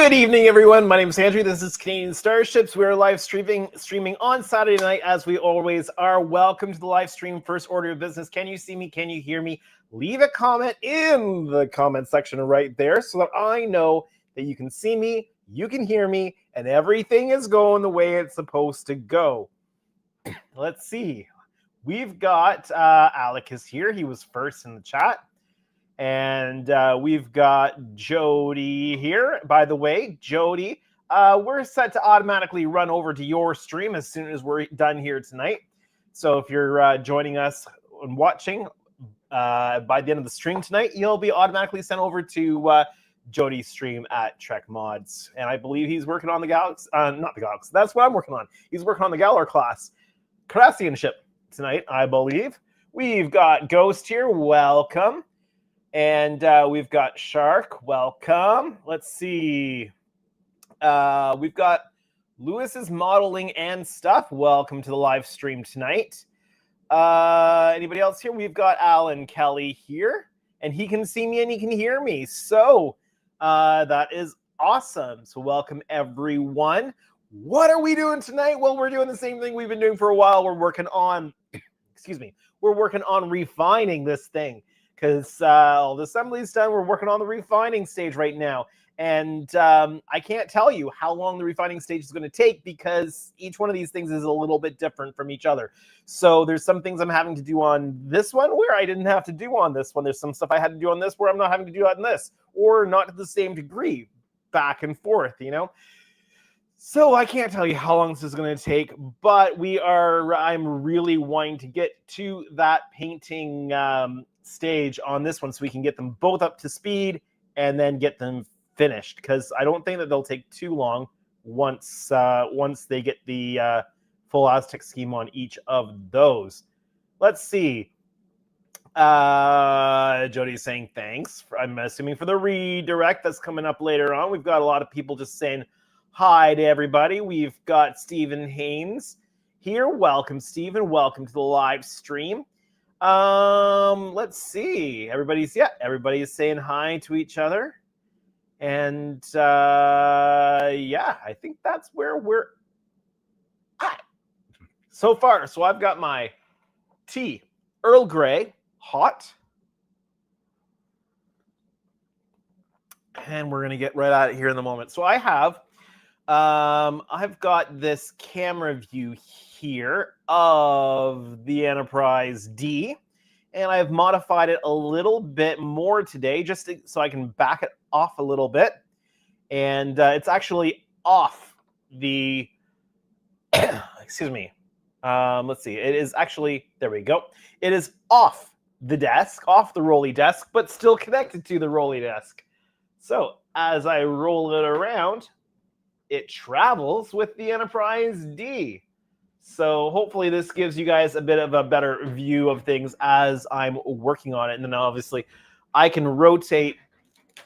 Good evening, everyone. My name is Andrew. This is Canadian Starships. We're live streaming on Saturday night, as we always are. Welcome to the live stream. First order of business. Can you see me? Can you hear me? Leave a comment in the comment section right there so that I know that you can see me, you can hear me, and everything is going the way it's supposed to go. Let's see. We've got Alec is here. He was first in the chat. And we've got Jody here. By the way, Jody, we're set to automatically run over to your stream as soon as we're done here tonight. So if you're joining us and watching by the end of the stream tonight, you'll be automatically sent over to Jody's stream at Trek Mods. And I believe he's working on the Galaxy, not the Galaxy, that's what I'm working on. He's working on the Galar class Cardassian ship tonight, I believe. We've got Ghost here, welcome. And we've got Shark, welcome. Let's see. We've got Lewis's modeling and stuff. Welcome to the live stream tonight. Anybody else here? We've got Alan Kelly here, and he can see me and he can hear me. So that is awesome. So welcome, everyone. What are we doing tonight? Well, we're doing the same thing we've been doing for a while. We're working on, excuse me, we're working on refining this thing. Because all the assembly's done, we're working on the refining stage right now. And I can't tell you how long the refining stage is going to take because each one of these things is a little bit different from each other. So there's some things I'm having to do on this one where I didn't have to do on this one. There's some stuff I had to do on this where I'm not having to do on this. Or not to the same degree, back and forth, you know? So I can't tell you how long this is going to take, but I'm really wanting to get to that painting stage on this one so we can get them both up to speed and then get them finished, because I don't think that they'll take too long once they get the full Aztec scheme on each of those. Let's see. Jody's saying thanks. I'm assuming for the redirect that's coming up later on. We've got a lot of people just saying hi to everybody. We've got Stephen Haynes here. Welcome, Stephen. Welcome to the live stream. Let's see. Everybody's saying hi to each other. And yeah, I think that's where we're at so far. So I've got my tea, Earl Grey, hot. And we're gonna get right at it here in a moment. So I have I've got this camera view here of the Enterprise D, and I've modified it a little bit more today just so I can back it off a little bit. And it's actually off the, excuse me, let's see, it is actually, there we go. It is off the desk, off the rolly desk, but still connected to the rolly desk. So as I roll it around, it travels with the Enterprise D. So hopefully this gives you guys a bit of a better view of things as I'm working on it. And then obviously I can rotate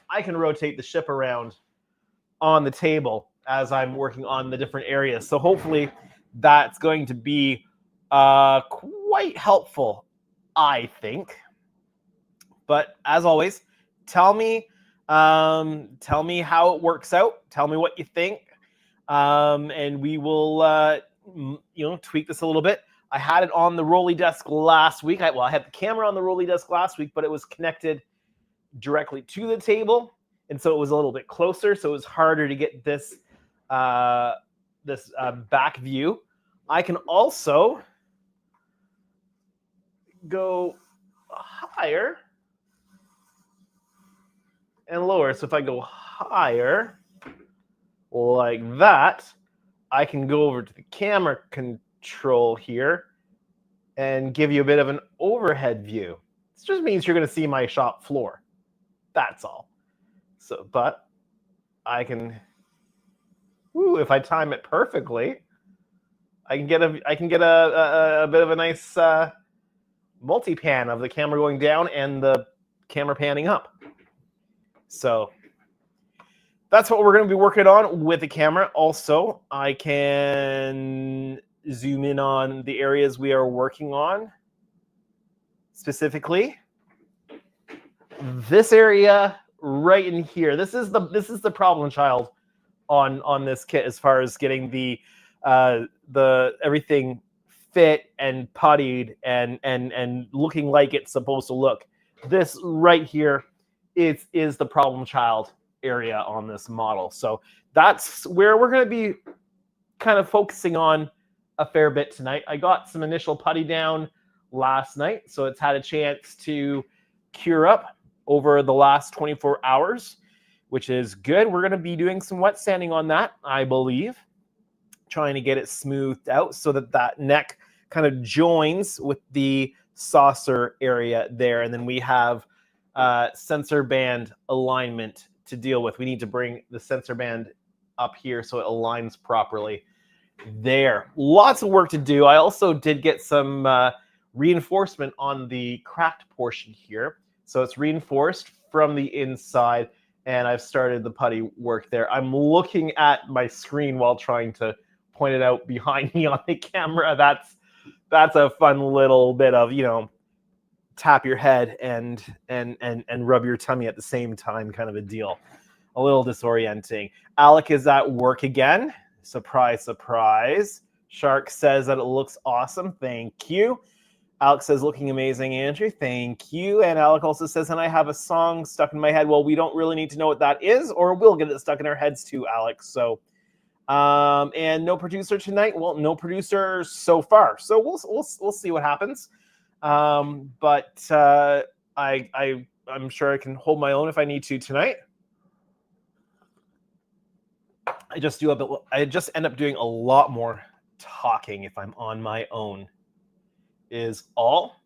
the ship around on the table as I'm working on the different areas. So hopefully that's going to be quite helpful, I think. But as always, tell me how it works out. Tell me what you think. And we will tweak this a little bit. I had it on the rolly desk last week. I had the camera on the rolly desk last week, but it was connected directly to the table, and so it was a little bit closer, so it was harder to get this back view. I can also go higher and lower. So if I go higher like that, I can go over to the camera control here and give you a bit of an overhead view. This just means you're going to see my shop floor. That's all. So, but I can, if I time it perfectly, I can get a bit of a nice multi-pan of the camera going down and the camera panning up. So that's what we're going to be working on with the camera. Also, I can zoom in on the areas we are working on. Specifically, this area right in here. This is the problem child on this kit as far as getting the everything fit and puttied and looking like it's supposed to look. This right here is the problem child area on this model. So that's where we're going to be kind of focusing on a fair bit tonight. I got some initial putty down last night, so it's had a chance to cure up over the last 24 hours, which is good. We're going to be doing some wet sanding on that, I believe, trying to get it smoothed out so that that neck kind of joins with the saucer area there. And then we have sensor band alignment to deal with. We need to bring the sensor band up here so it aligns properly there. Lots of work to do. I also did get some reinforcement on the cracked portion here. So it's reinforced from the inside, and I've started the putty work there. I'm looking at my screen while trying to point it out behind me on the camera. That's a fun little bit of, you know, tap your head and rub your tummy at the same time kind of a deal. A little disorienting. Alec is at work again. Surprise, surprise. Shark says that it looks awesome. Thank you. Alec says, looking amazing, Andrew. Thank you. And Alec also says, and I have a song stuck in my head. Well, we don't really need to know what that is, or we'll get it stuck in our heads too, Alec. So, and no producer tonight. Well, no producer so far. So we'll see what happens. But I'm sure I can hold my own if I need to tonight. I just end up doing a lot more talking if I'm on my own. Is all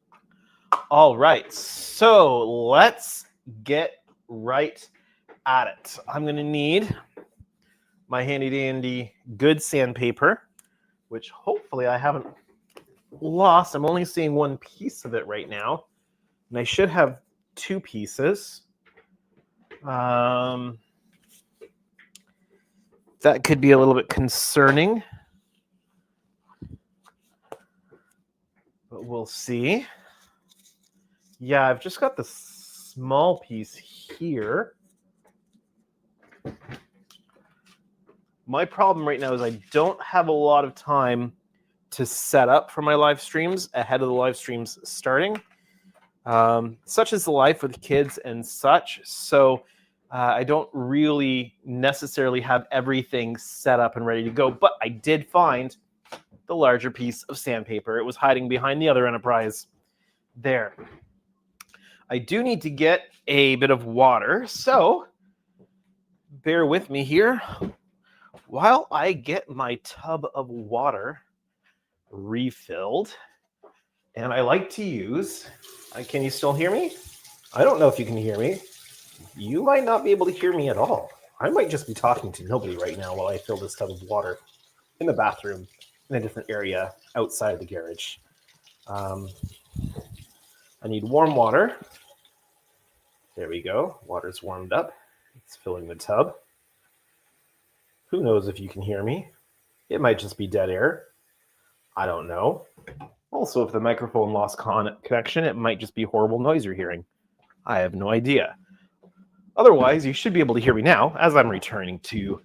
right. So let's get right at it. I'm going to need my handy dandy good sandpaper, which hopefully I haven't lost. I'm only seeing one piece of it right now, and I should have two pieces. That could be a little bit concerning, but we'll see. Yeah, I've just got the small piece here. My problem right now is I don't have a lot of time to set up for my live streams ahead of the live streams starting. Such is the life with kids and such. So I don't really necessarily have everything set up and ready to go, but I did find the larger piece of sandpaper. It was hiding behind the other Enterprise there. I do need to get a bit of water, so bear with me here while I get my tub of water refilled. And I like to use, can you still hear me? I don't know if you can hear me. You might not be able to hear me at all. I might just be talking to nobody right now while I fill this tub of water in the bathroom in a different area outside of the garage. I need warm water. There we go. Water's warmed up. It's filling the tub. Who knows if you can hear me? It might just be dead air. I don't know. Also, if the microphone lost connection, it might just be horrible noise you're hearing. I have no idea. Otherwise, you should be able to hear me now as I'm returning to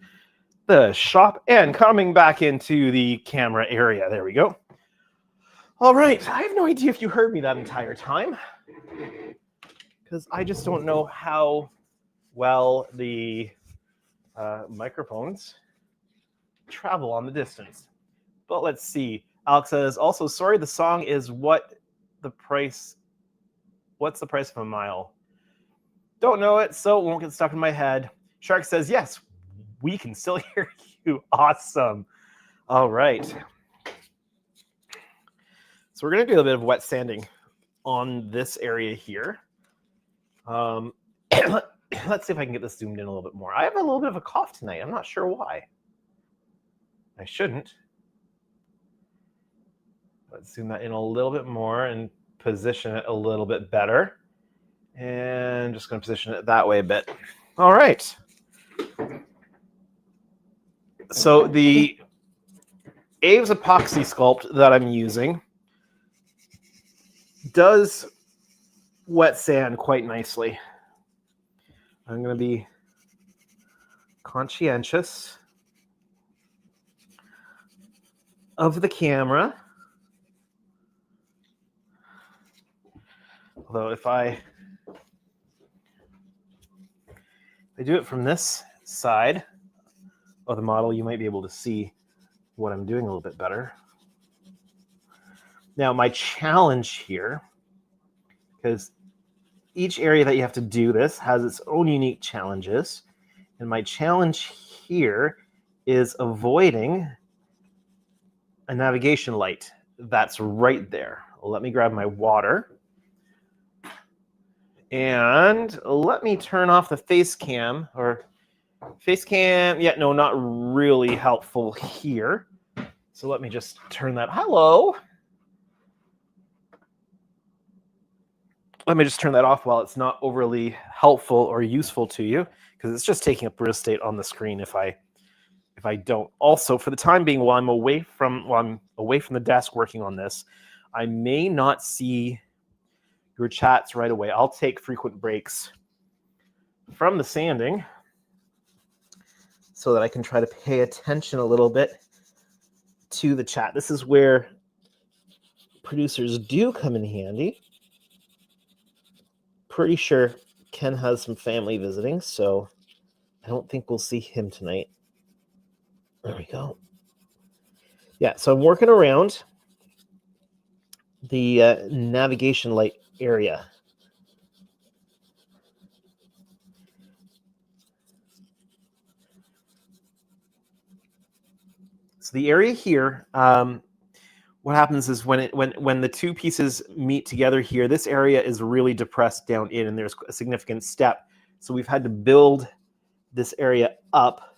the shop and coming back into the camera area. There we go. All right. I have no idea if you heard me that entire time, because I just don't know how well the microphones travel on the distance. But let's see. Alex says, also, sorry, the song is what's the price of a mile? Don't know it, so it won't get stuck in my head. Shark says, yes, we can still hear you. Awesome. All right. So we're going to do a bit of wet sanding on this area here. Let's see if I can get this zoomed in a little bit more. I have a little bit of a cough tonight. I'm not sure why. I shouldn't. Let's zoom that in a little bit more and position it a little bit better. And just going to position it that way a bit. All right. So the Aves epoxy sculpt that I'm using does wet sand quite nicely. I'm going to be conscientious of the camera. Although if I do it from this side of the model, you might be able to see what I'm doing a little bit better. Now, my challenge here, because each area that you have to do this has its own unique challenges, and my challenge here is avoiding a navigation light that's right there. Let me grab my water. And let me turn off the face cam, yeah, no, not really helpful here. So let me just turn that, hello. Let me just turn that off while it's not overly helpful or useful to you, because it's just taking up real estate on the screen if I don't. Also, for the time being, while I'm away from the desk working on this, I may not see your chats right away. I'll take frequent breaks from the sanding so that I can try to pay attention a little bit to the chat. This is where producers do come in handy. Pretty sure Ken has some family visiting, so I don't think we'll see him tonight. There we go. Yeah, so I'm working around the navigation light area. So the area here, what happens is when the two pieces meet together here, this area is really depressed down in, and there's a significant step. So we've had to build this area up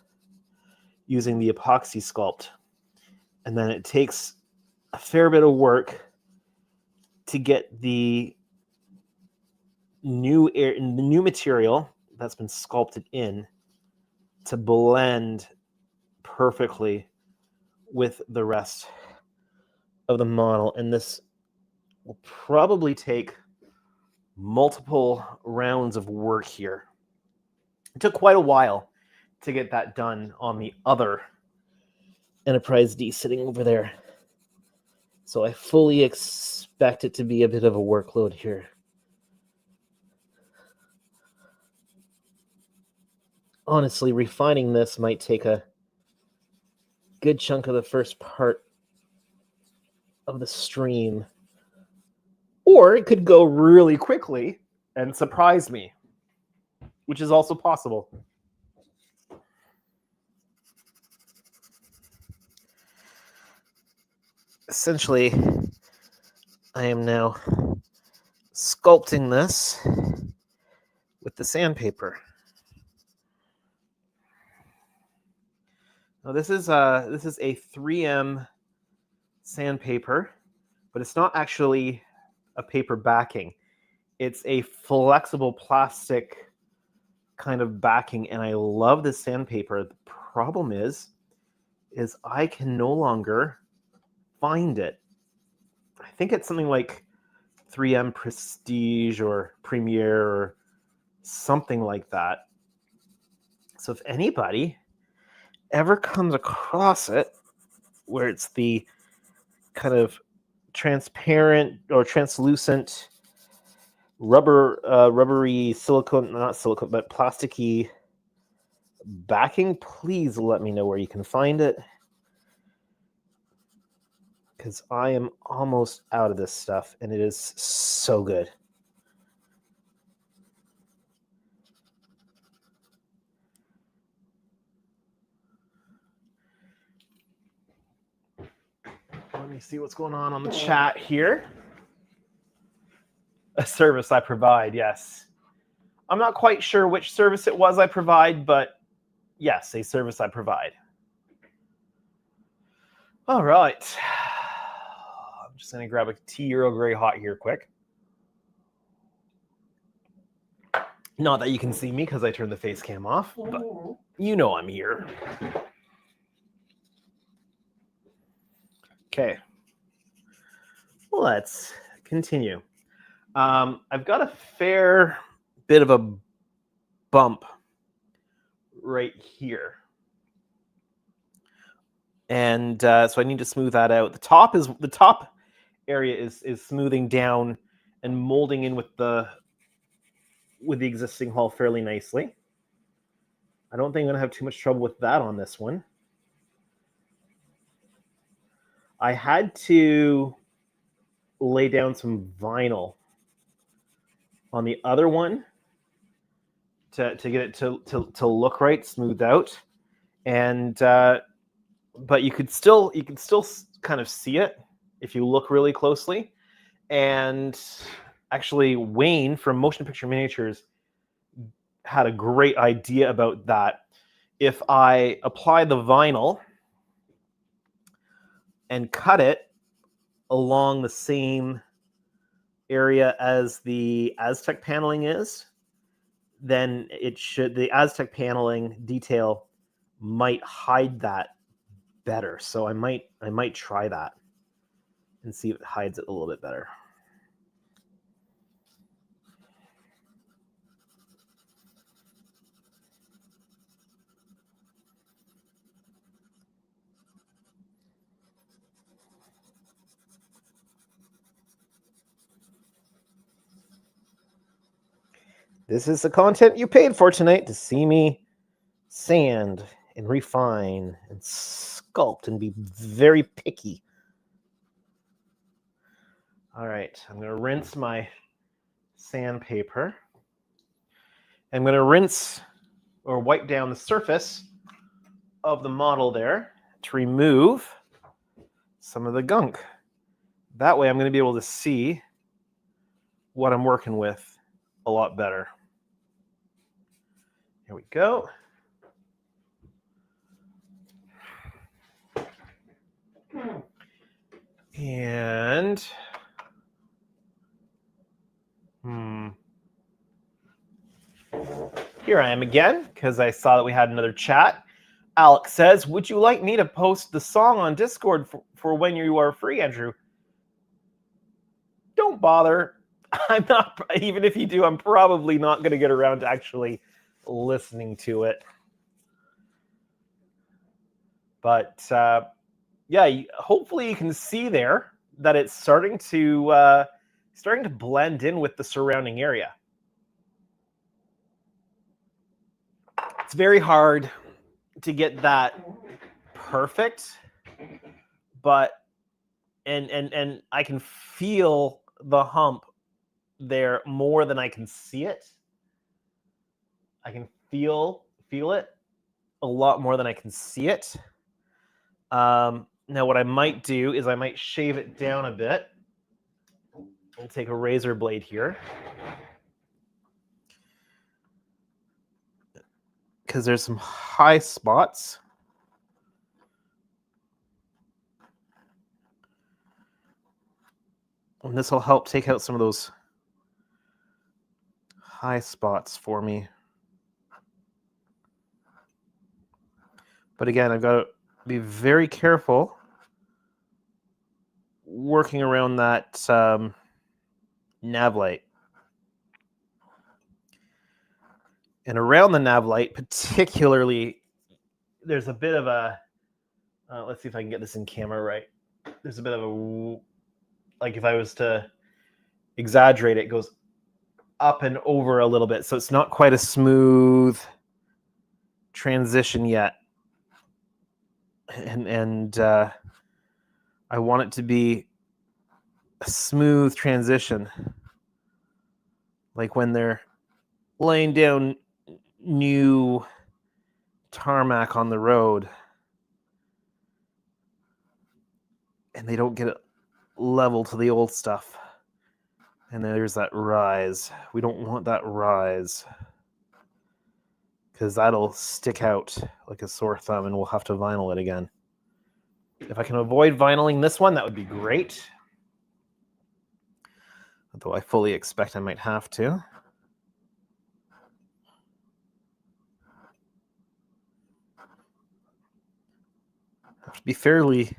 using the epoxy sculpt. And then it takes a fair bit of work to get the new material that's been sculpted in to blend perfectly with the rest of the model. And this will probably take multiple rounds of work here. It took quite a while to get that done on the other Enterprise D sitting over there. So I fully expect it to be a bit of a workload here. Honestly, refining this might take a good chunk of the first part of the stream. Or it could go really quickly and surprise me, which is also possible. Essentially, I am now sculpting this with the sandpaper. Now this is a 3M sandpaper, but it's not actually a paper backing. It's a flexible plastic kind of backing, and I love this sandpaper. The problem is I can no longer find it. I think it's something like 3M Prestige or Premier or something like that. So if anybody ever comes across it, where it's the kind of transparent or translucent rubbery silicone, not silicone, but plasticky backing, please let me know where you can find it, because I am almost out of this stuff, and it is so good. Let me see what's going on the chat here. A service I provide, yes. I'm not quite sure which service it was I provide, but yes, a service I provide. All right. I'm just going to grab a tea Earl Grey hot here quick. Not that you can see me because I turned the face cam off, but you know I'm here. Okay. Let's continue. I've got a fair bit of a bump right here. And so I need to smooth that out. The top area is smoothing down and molding in with the existing hull fairly nicely. I don't think I'm going to have too much trouble with that on this one. I had to lay down some vinyl on the other one to get it to look right, smoothed out, and but you could still kind of see it if you look really closely. And actually, Wayne from Motion Picture Miniatures had a great idea about that. If I apply the vinyl and cut it along the same area as the Aztec paneling is, then the Aztec paneling detail might hide that better. So I might try that and see if it hides it a little bit better. This is the content you paid for tonight, to see me sand and refine and sculpt and be very picky. All right, I'm going to rinse my sandpaper. I'm going to rinse or wipe down the surface of the model there to remove some of the gunk. That way I'm going to be able to see what I'm working with a lot better. Here we go. And here I am again, because I saw that we had another chat. Alex says, would you like me to post the song on Discord for when you are free, Andrew? Don't bother. I'm not, even if you do, I'm probably not going to get around to actually listening to it. But yeah, hopefully you can see there that it's starting to blend in with the surrounding area. It's very hard to get that perfect, but and I can feel the hump there more than I can see it. I can feel it a lot more than I can see it. Now what I might do is I might shave it down a bit. I'll take a razor blade here, because there's some high spots. And this will help take out some of those high spots for me. But again, I've got to be very careful working around that nav light. And around the nav light, particularly, there's a bit of a, let's see if I can get this in camera right. There's a bit of a, like if I was to exaggerate, it goes up and over a little bit. So it's not quite a smooth transition yet. And I want it to be a smooth transition. Like when they're laying down new tarmac on the road and they don't get it level to the old stuff. And then there's that rise. We don't want that rise, because that'll stick out like a sore thumb and we'll have to vinyl it again. If I can avoid vinyling this one, that would be great. Although I fully expect I might have to. Have to be fairly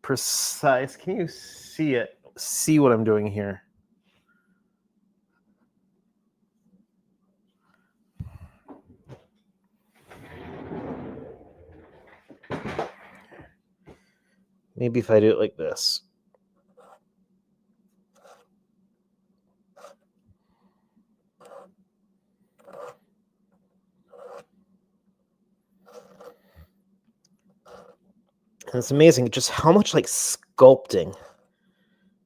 precise. Can you see it? See what I'm doing here? Maybe if I do it like this. And it's amazing just how much like sculpting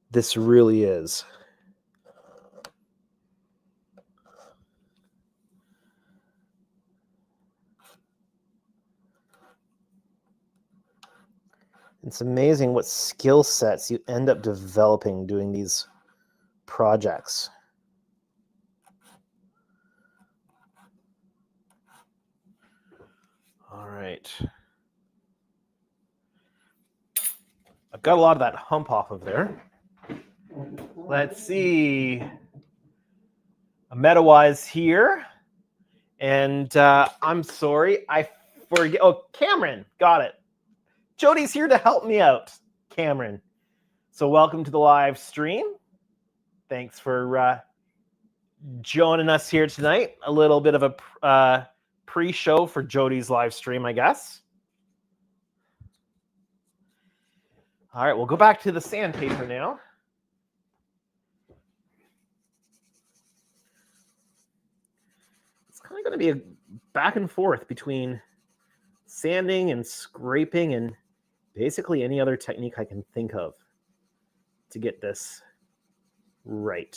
this really is. It's amazing what skill sets you end up developing doing these projects. All right. I've got a lot of that hump off of there. Let's see. A meta-wise here. And I'm sorry, I forget. Oh, Cameron, got it. Jody's here to help me out, Cameron. So welcome to the live stream. Thanks for joining us here tonight. A little bit of a pre-show for Jody's live stream, I guess. All right, we'll go back to the sandpaper now. It's kind of going to be a back and forth between sanding and scraping and basically any other technique I can think of to get this right.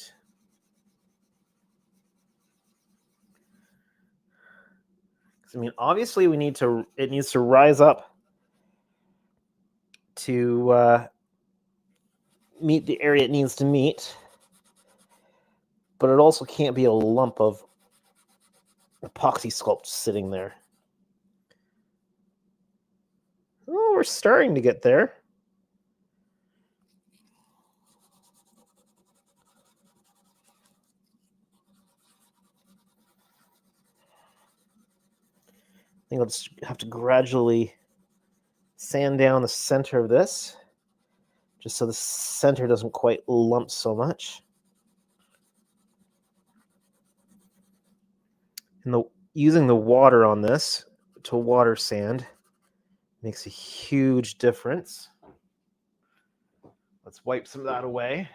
I mean, obviously it needs to rise up to meet the area it needs to meet, but it also can't be a lump of epoxy sculpt sitting there. Oh, we're starting to get there. I think I'll just have to gradually sand down the center of this, just so the center doesn't quite lump so much. And using the water on this to water sand makes a huge difference. Let's wipe some of that away.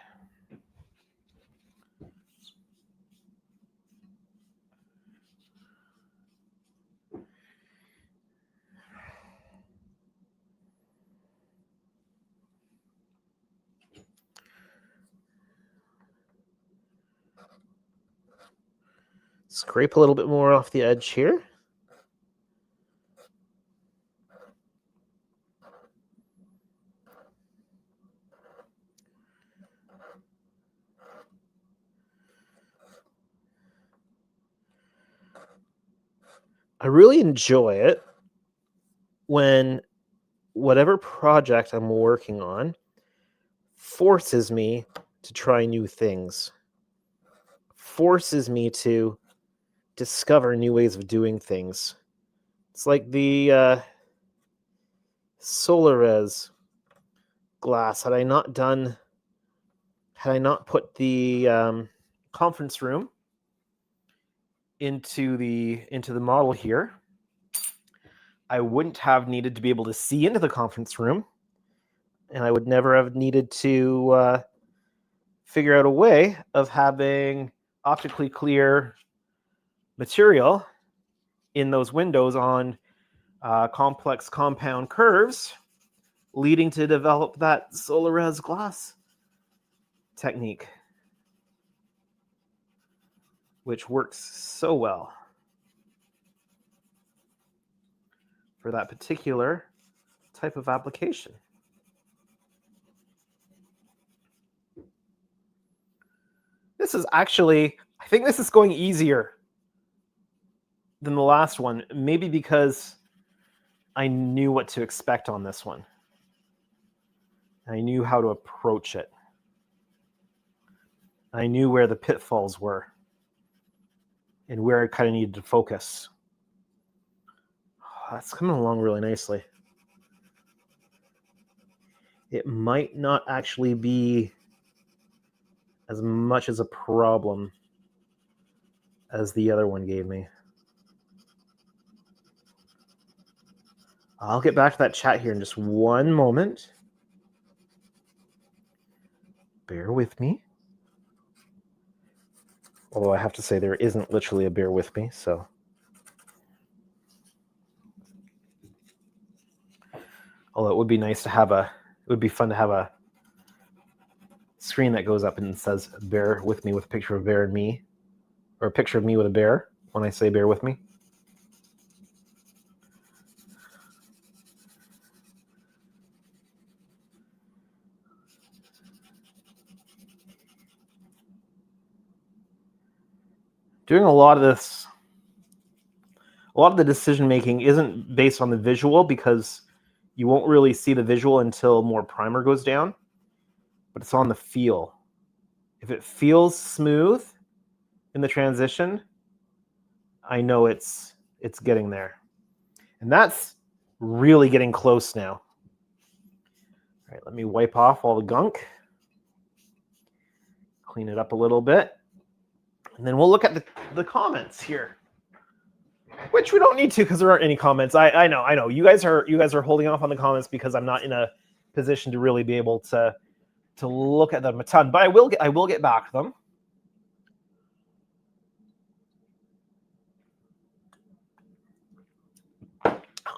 Scrape a little bit more off the edge here. I really enjoy it when whatever project I'm working on forces me to try new things, forces me to discover new ways of doing things. It's like the Solares glass. Had I not put the conference room into the model here, I wouldn't have needed to be able to see into the conference room, and I would never have needed to figure out a way of having optically clear material in those windows on complex compound curves, leading to develop that Solares glass technique, which works so well for that particular type of application. This is actually, I think this is going easier than the last one, maybe because I knew what to expect on this one. I knew how to approach it. I knew where the pitfalls were and where I kind of needed to focus. Oh, that's coming along really nicely. It might not actually be as much as a problem as the other one gave me. I'll get back to that chat here in just one moment. Bear with me. Although I have to say there isn't literally a bear with me, so. Although it would be nice to have it would be fun to have a screen that goes up and says bear with me with a picture of bear and me, or a picture of me with a bear when I say bear with me. Doing a lot of this, a lot of the decision making isn't based on the visual because you won't really see the visual until more primer goes down, but it's on the feel. If it feels smooth in the transition, I know it's getting there. And that's really getting close now. All right, let me wipe off all the gunk. Clean it up a little bit. And then we'll look at the comments here, which we don't need to because there aren't any comments. I know. You guys are holding off on the comments because I'm not in a position to really be able to look at them a ton. But I will get back to them.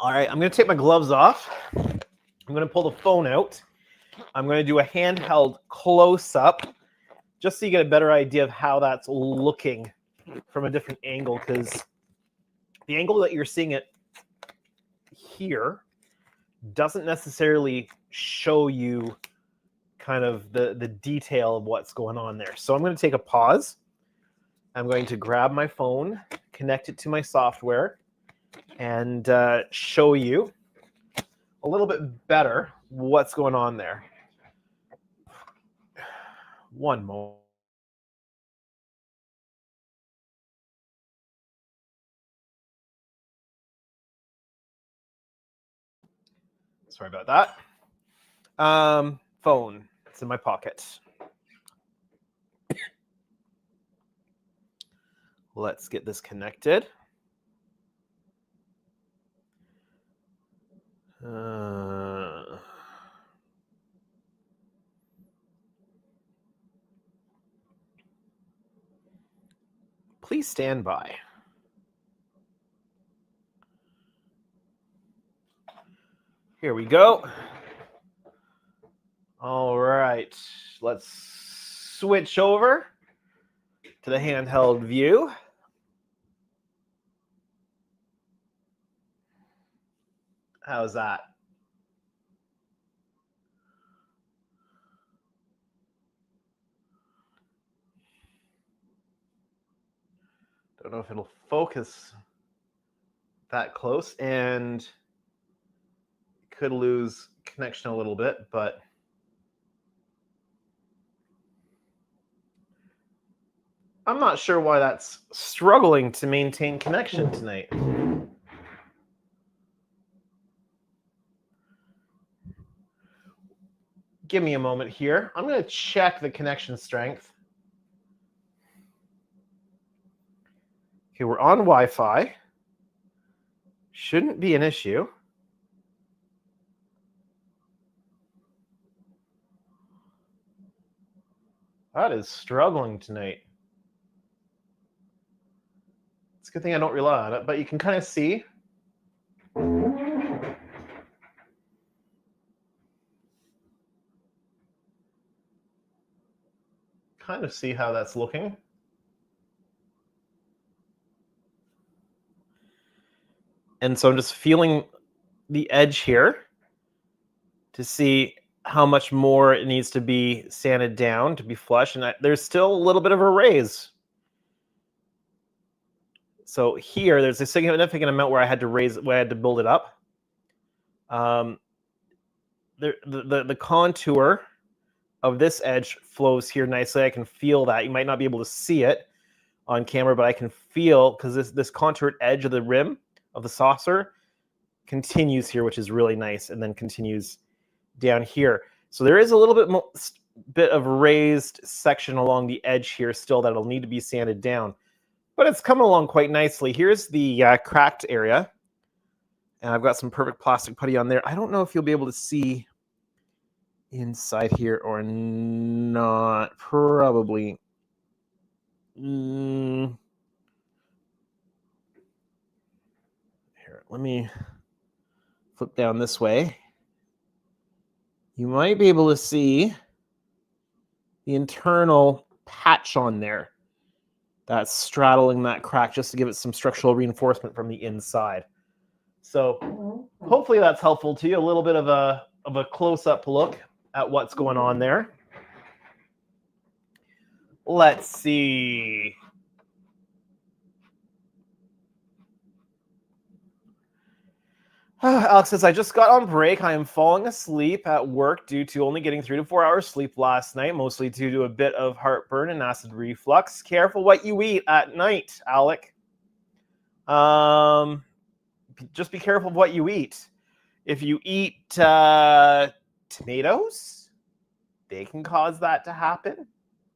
All right, I'm going to take my gloves off. I'm going to pull the phone out. I'm going to do a handheld close-up just so you get a better idea of how that's looking from a different angle, because the angle that you're seeing it here doesn't necessarily show you kind of the detail of what's going on there. So I'm going to take a pause. I'm going to grab my phone, connect it to my software, and show you a little bit better what's going on there. One moment. Sorry about that. Phone. It's in my pocket. Let's get this connected. Please stand by. Here we go. All right, let's switch over to the handheld view. How's that? Don't know if it'll focus that close, and could lose connection a little bit, but I'm not sure why that's struggling to maintain connection tonight. Give me a moment here. I'm going to check the connection strength. Okay, we're on Wi-Fi. Shouldn't be an issue. That is struggling tonight. It's a good thing I don't rely on it, but you can kind of see. Kind of see how that's looking. And so I'm just feeling the edge here to see how much more it needs to be sanded down to be flush. And there's still a little bit of a raise. So here, there's a significant amount where I had to raise, where I had to build it up. The contour of this edge flows here nicely. I can feel that. You might not be able to see it on camera, but I can feel, because this contoured edge of the rim of the saucer continues here, which is really nice, and then continues down here. So there is a little bit of raised section along the edge here still that'll need to be sanded down, but it's coming along quite nicely. Here's the cracked area, and I've got some perfect plastic putty on there. I don't know if you'll be able to see inside here or not. Probably. Here, let me flip down this way. You might be able to see the internal patch on there that's straddling that crack just to give it some structural reinforcement from the inside. So hopefully that's helpful to you. A little bit of a close-up look at what's going on there. Let's see. Alex says, I just got on break. I am falling asleep at work due to only getting 3 to 4 hours sleep last night, mostly due to a bit of heartburn and acid reflux. Careful what you eat at night, Alec. Just be careful of what you eat. If you eat tomatoes, they can cause that to happen.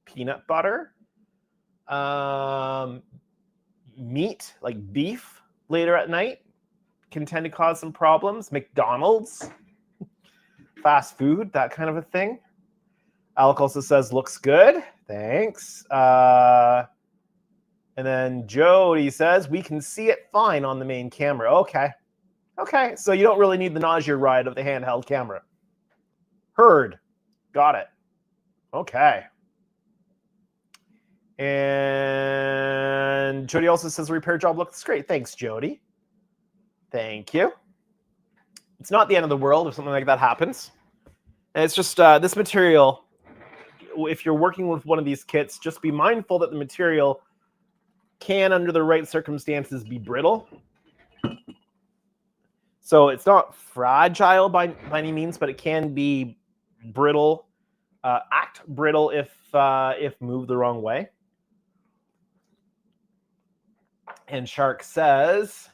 Peanut butter. Meat, like beef, later at night can tend to cause some problems. McDonald's, fast food, that kind of a thing. Alec also says, looks good. Thanks. And then Jody says, we can see it fine on the main camera. Okay. Okay, so you don't really need the nausea ride of the handheld camera. Heard. Got it. Okay. And Jody also says the repair job looks great. Thanks, Jody. Thank you. It's not the end of the world if something like that happens. And it's just this material, if you're working with one of these kits, just be mindful that the material can, under the right circumstances, be brittle. So it's not fragile by any means, but it can be brittle, act brittle if moved the wrong way. And Shark says,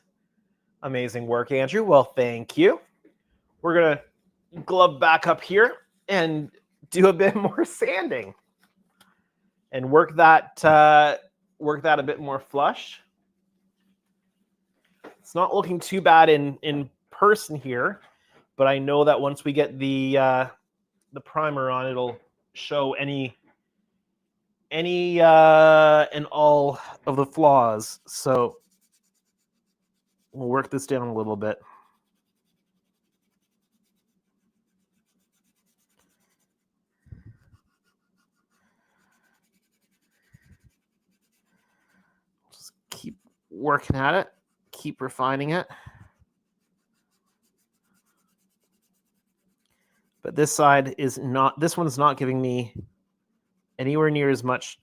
amazing work, Andrew. Well, thank you. We're going to glove back up here and do a bit more sanding and work that a bit more flush. It's not looking too bad in person here, but I know that once we get the primer on, it'll show any and all of the flaws. So we'll work this down a little bit. Just keep working at it, keep refining it. But this side is not, this one's not giving me anywhere near as much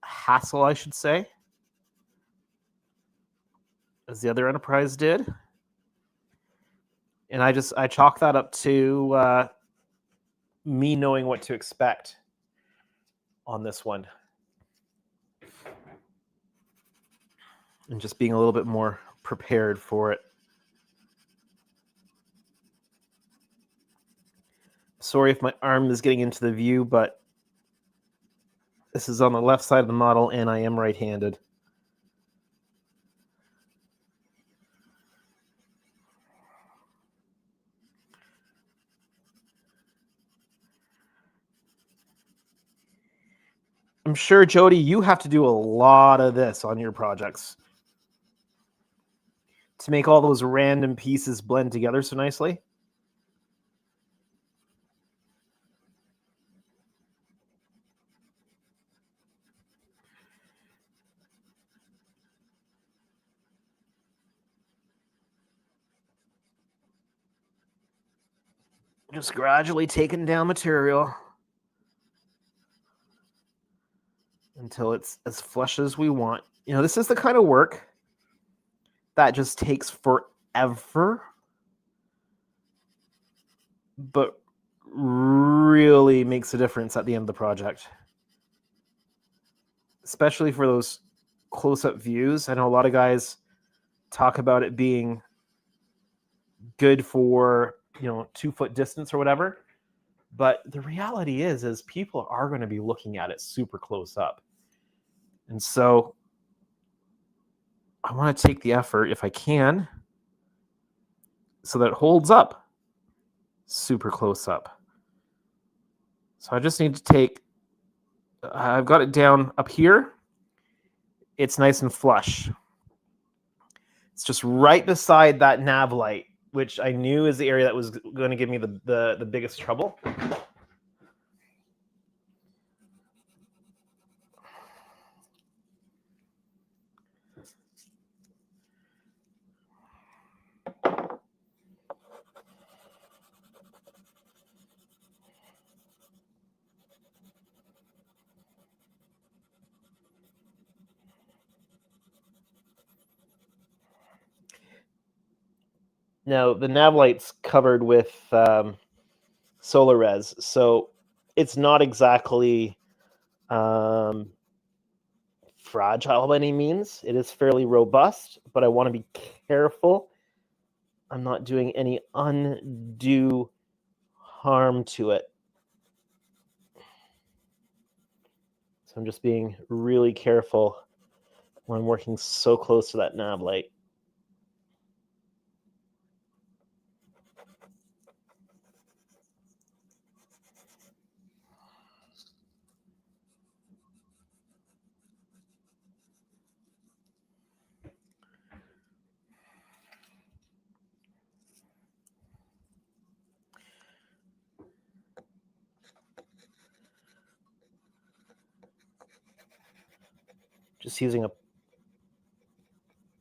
hassle, I should say, as the other Enterprise did. And I chalk that up to me knowing what to expect on this one. And just being a little bit more prepared for it. Sorry if my arm is getting into the view, but this is on the left side of the model, and I am right-handed. I'm sure, Jody, you have to do a lot of this on your projects to make all those random pieces blend together so nicely. Just gradually taking down material until it's as flush as we want. You know, this is the kind of work that just takes forever, but really makes a difference at the end of the project. Especially for those close-up views. I know a lot of guys talk about it being good for, 2-foot distance or whatever. But the reality is people are going to be looking at it super close up. And so I want to take the effort, if I can, so that it holds up super close up. So I just need to take, I've got it down up here. It's nice and flush. It's just right beside that nav light, which I knew is the area that was going to give me the biggest trouble. Now, the nav light's covered with solar res, so it's not exactly fragile by any means. It is fairly robust, but I want to be careful I'm not doing any undue harm to it. So I'm just being really careful when I'm working so close to that nav light. Just using a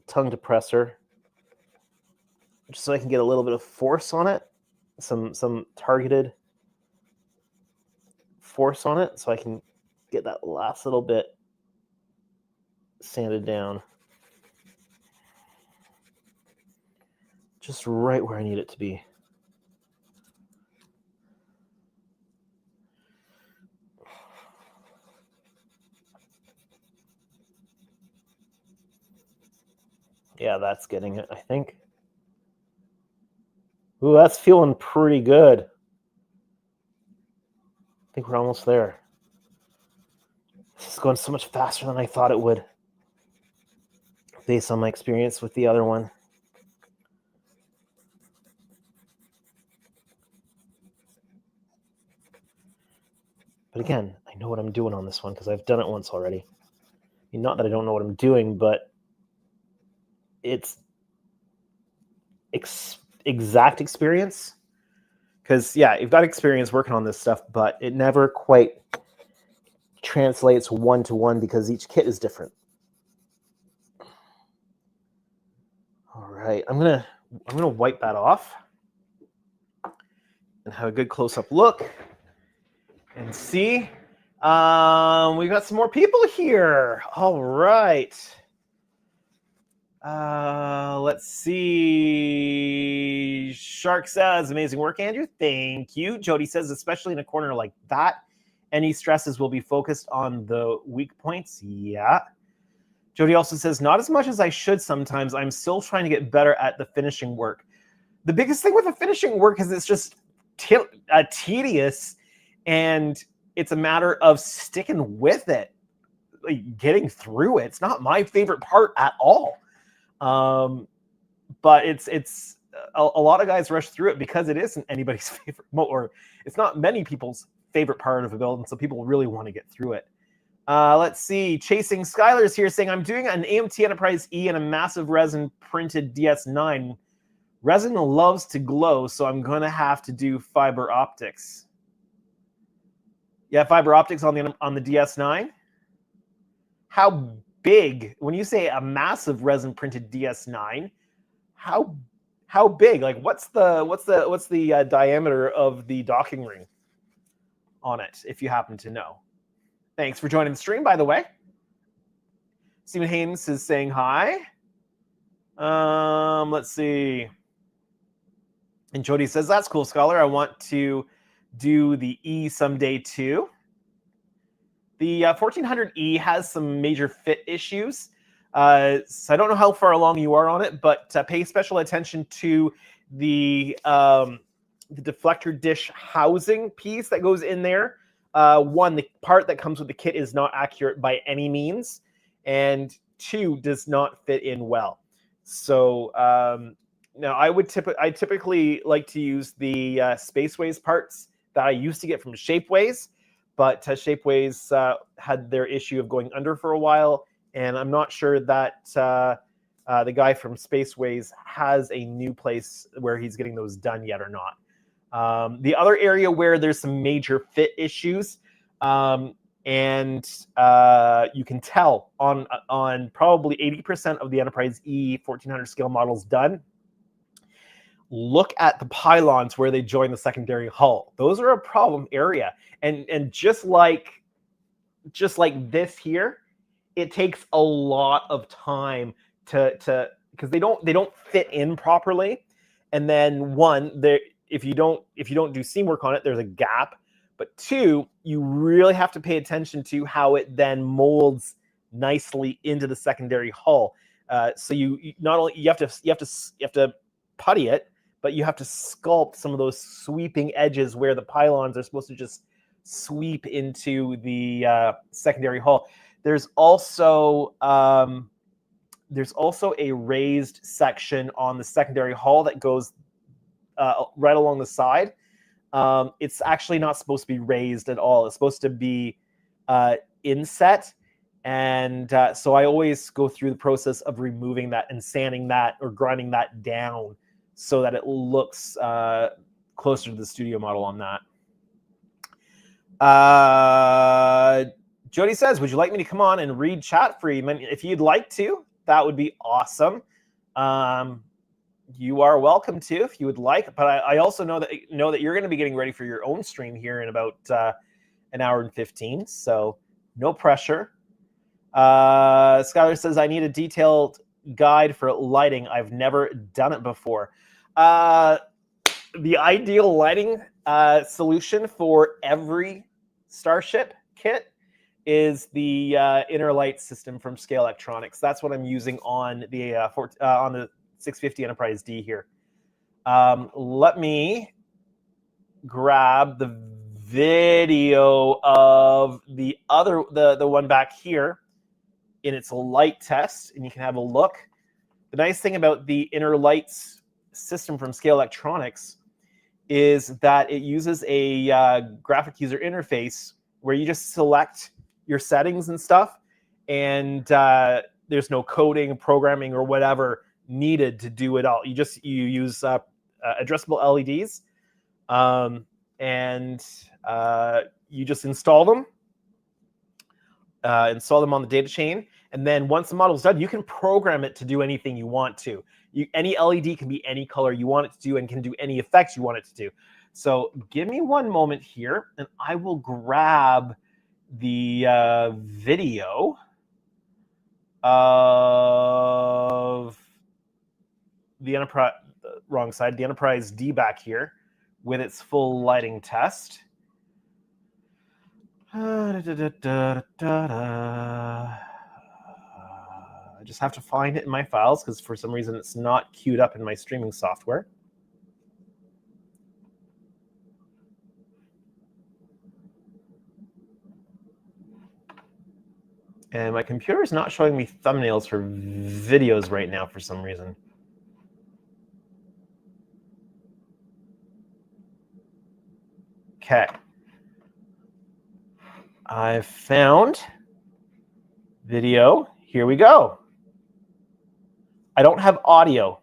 tongue depressor just so I can get a little bit of force on it, some targeted force on it, so I can get that last little bit sanded down. Just right where I need it to be. Yeah, that's getting it, I think. Ooh, that's feeling pretty good. I think we're almost there. This is going so much faster than I thought it would, based on my experience with the other one. But again, I know what I'm doing on this one because I've done it once already. I mean, not that I don't know what I'm doing, but it's exact experience. Because, yeah, you've got experience working on this stuff, but it never quite translates one-to-one because each kit is different. All right, I'm gonna wipe that off and have a good close-up look and see. We've got some more people here. All right. Let's see. Shark says, amazing work, Andrew. Thank you. Jody says, especially in a corner like that, any stresses will be focused on the weak points. Yeah. Jody also says, not as much as I should sometimes. I'm still trying to get better at the finishing work. The biggest thing with the finishing work is it's just tedious, and it's a matter of sticking with it, like getting through it. It's not my favorite part at all. But it's a lot of guys rush through it because it isn't anybody's favorite, or it's not many people's favorite part of a build, and so people really want to get through it. Let's see. Chasing Skylar's here saying, I'm doing an AMT Enterprise E and a massive resin printed DS9. Resin loves to glow, so I'm going to have to do fiber optics. Yeah, fiber optics on the DS9. How big? When you say a massive resin printed DS9, how big? Like, what's the diameter of the docking ring on it, if you happen to know? Thanks for joining the stream, by the way. Stephen Haynes is saying hi. Let's see. And Jody says, that's cool, Scholar. I want to do the E someday too. The 1400E has some major fit issues. So I don't know how far along you are on it, but pay special attention to the deflector dish housing piece that goes in there. One, the part that comes with the kit is not accurate by any means, and two, does not fit in well. So now I typically like to use the Spaceways parts that I used to get from Shapeways, but Shapeways had their issue of going under for a while, and I'm not sure that the guy from Spaceways has a new place where he's getting those done yet or not. The other area where there's some major fit issues, and you can tell on probably 80% of the Enterprise E 1400 scale models done, look at the pylons where they join the secondary hull. Those are a problem area. And just like this here, it takes a lot of time to because they don't fit in properly. And then one, if you don't do seam work on it, there's a gap. But two, you really have to pay attention to how it then molds nicely into the secondary hull. So you not only you have to putty it, but you have to sculpt some of those sweeping edges where the pylons are supposed to just sweep into the secondary hull. There's also a raised section on the secondary hull that goes right along the side. It's actually not supposed to be raised at all. It's supposed to be inset. And so I always go through the process of removing that and sanding that or grinding that down so that it looks closer to the studio model on that. Jody says, would you like me to come on and read chat for you? If you'd like to, that would be awesome. You are welcome to if you would like, but I also know that you're going to be getting ready for your own stream here in about an hour and 15, so no pressure. Skylar says, I need a detailed guide for lighting. I've never done it before. The ideal lighting solution for every Starship kit is the inner light system from Scale Electronics. That's what I'm using on the 650 Enterprise D here. Let me grab the video of the one back here in its light test, and you can have a look. The nice thing about the inner lights system from Scale Electronics is that it uses a graphic user interface where you just select your settings and stuff, and there's no coding, programming, or whatever needed to do it all. You use addressable LEDs, and you just install them on the data chain, and then once the model's done, you can program it to do anything you want to. Any LED can be any color you want it to do and can do any effects you want it to do. So give me one moment here, and I will grab the video of the Enterprise, wrong side, the Enterprise D back here with its full lighting test. I just have to find it in my files because for some reason it's not queued up in my streaming software. And my computer is not showing me thumbnails for videos right now for some reason. Okay. I've found video. Here we go. I don't have audio.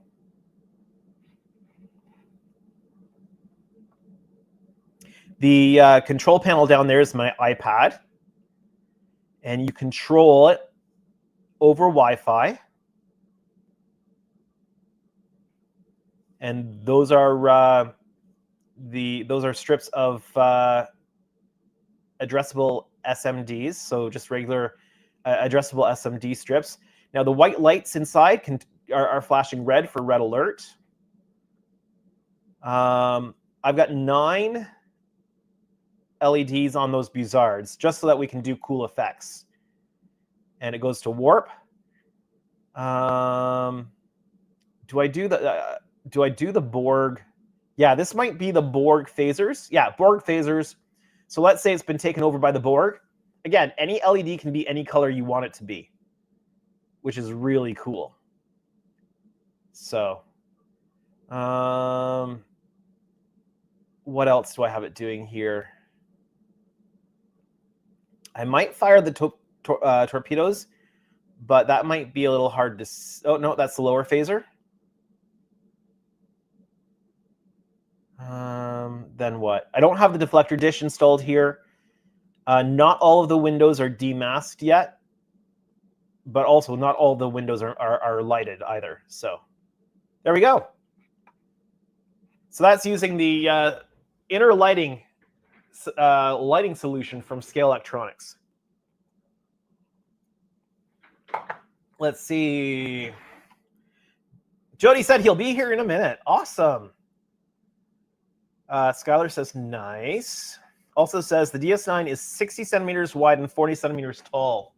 The control panel down there is my iPad, and you control it over Wi-Fi. And those are strips of addressable SMDs, so just regular addressable SMD strips. Now the white lights inside are flashing red for red alert. I've got 9 LEDs on those Buzzards just so that we can do cool effects. And it goes to warp. Do I do the Borg? Yeah, this might be the Borg phasers. Yeah, Borg phasers. So let's say it's been taken over by the Borg. Again, any LED can be any color you want it to be, which is really cool. So what else do I have it doing here? I might fire the torpedoes, but that might be a little hard to... Oh, no, that's the lower phaser. Then what? I don't have the deflector dish installed here. Not all of the windows are demasked yet, but also not all the windows are lighted either. So there we go. So that's using the inner lighting solution from Scale Electronics. Let's see. Jody said he'll be here in a minute. Awesome. Skylar says nice. Also says the DS9 is 60 centimeters wide and 40 centimeters tall.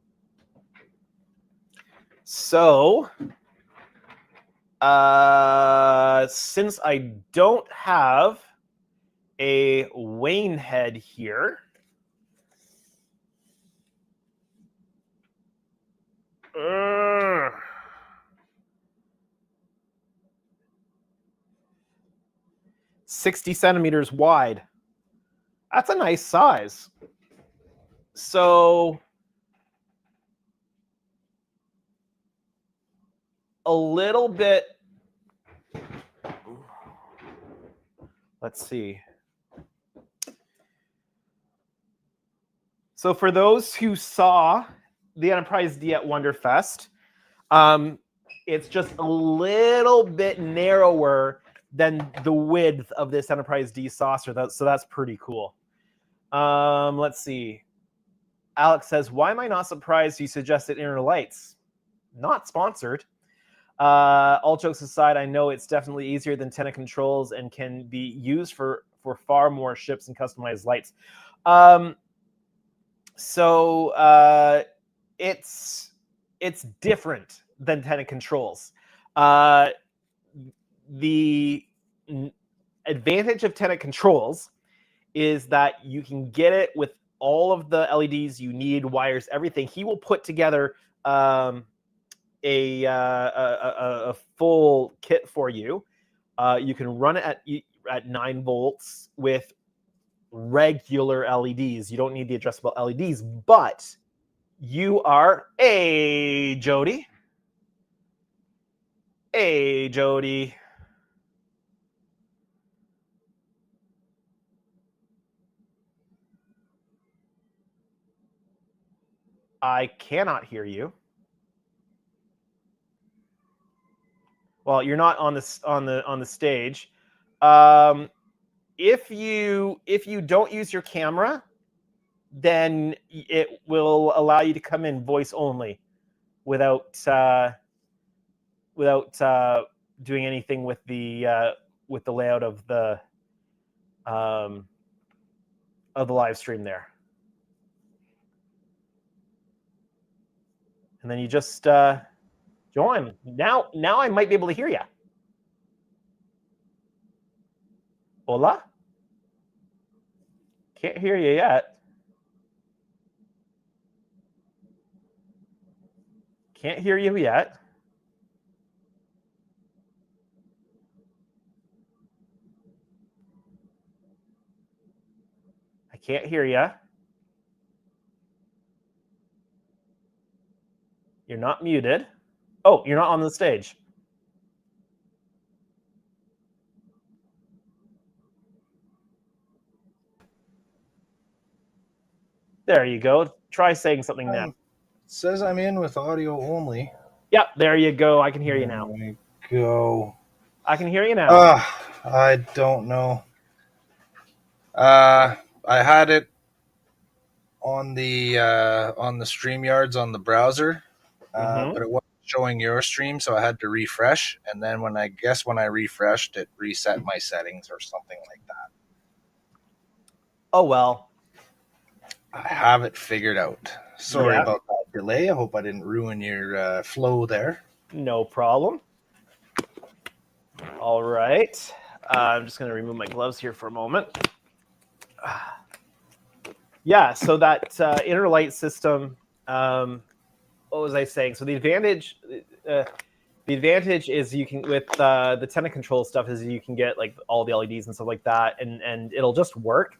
So, since I don't have a Wayne head here, 60 centimeters wide. That's a nice size. So a little bit, let's see. So for those who saw the Enterprise D at Wonderfest, it's just a little bit narrower than the width of this Enterprise D saucer. So that's pretty cool. Let's see. Alex says, why am I not surprised you suggested inner lights? Not sponsored. All jokes aside, I know it's definitely easier than Tenet controls and can be used for far more ships and customized lights. So it's different than Tenet controls. The advantage of Tenet controls is that you can get it with all of the LEDs you need, wires, everything. He will put together a full kit for you. You can run it at 9 volts with regular LEDs. You don't need the adjustable LEDs, but you are... Hey, Jody. Hey, Jody. I cannot hear you. Well, you're not on the stage. If you don't use your camera, then it will allow you to come in voice only, without doing anything with the layout of the live stream there. And then you just join. Now I might be able to hear you. Hola? Can't hear you yet. Can't hear you yet. I can't hear you. You're not muted. Oh, you're not on the stage. There you go. Try saying something now. It says I'm in with audio only. Yep, there you go. I can hear you now. There we go. I can hear you now. I don't know. I had it on the StreamYards on the browser, but it wasn't showing your stream, so I had to refresh. And then when I refreshed, it reset my settings or something like that. Oh well. I have it figured out. Sorry about that delay. I hope I didn't ruin your flow there. No problem. All right. I'm just going to remove my gloves here for a moment. Yeah, so that inner light system, what was I saying? So the advantage, The advantage is you can, with the tenant control stuff, is you can get like all the LEDs and stuff like that, and it'll just work.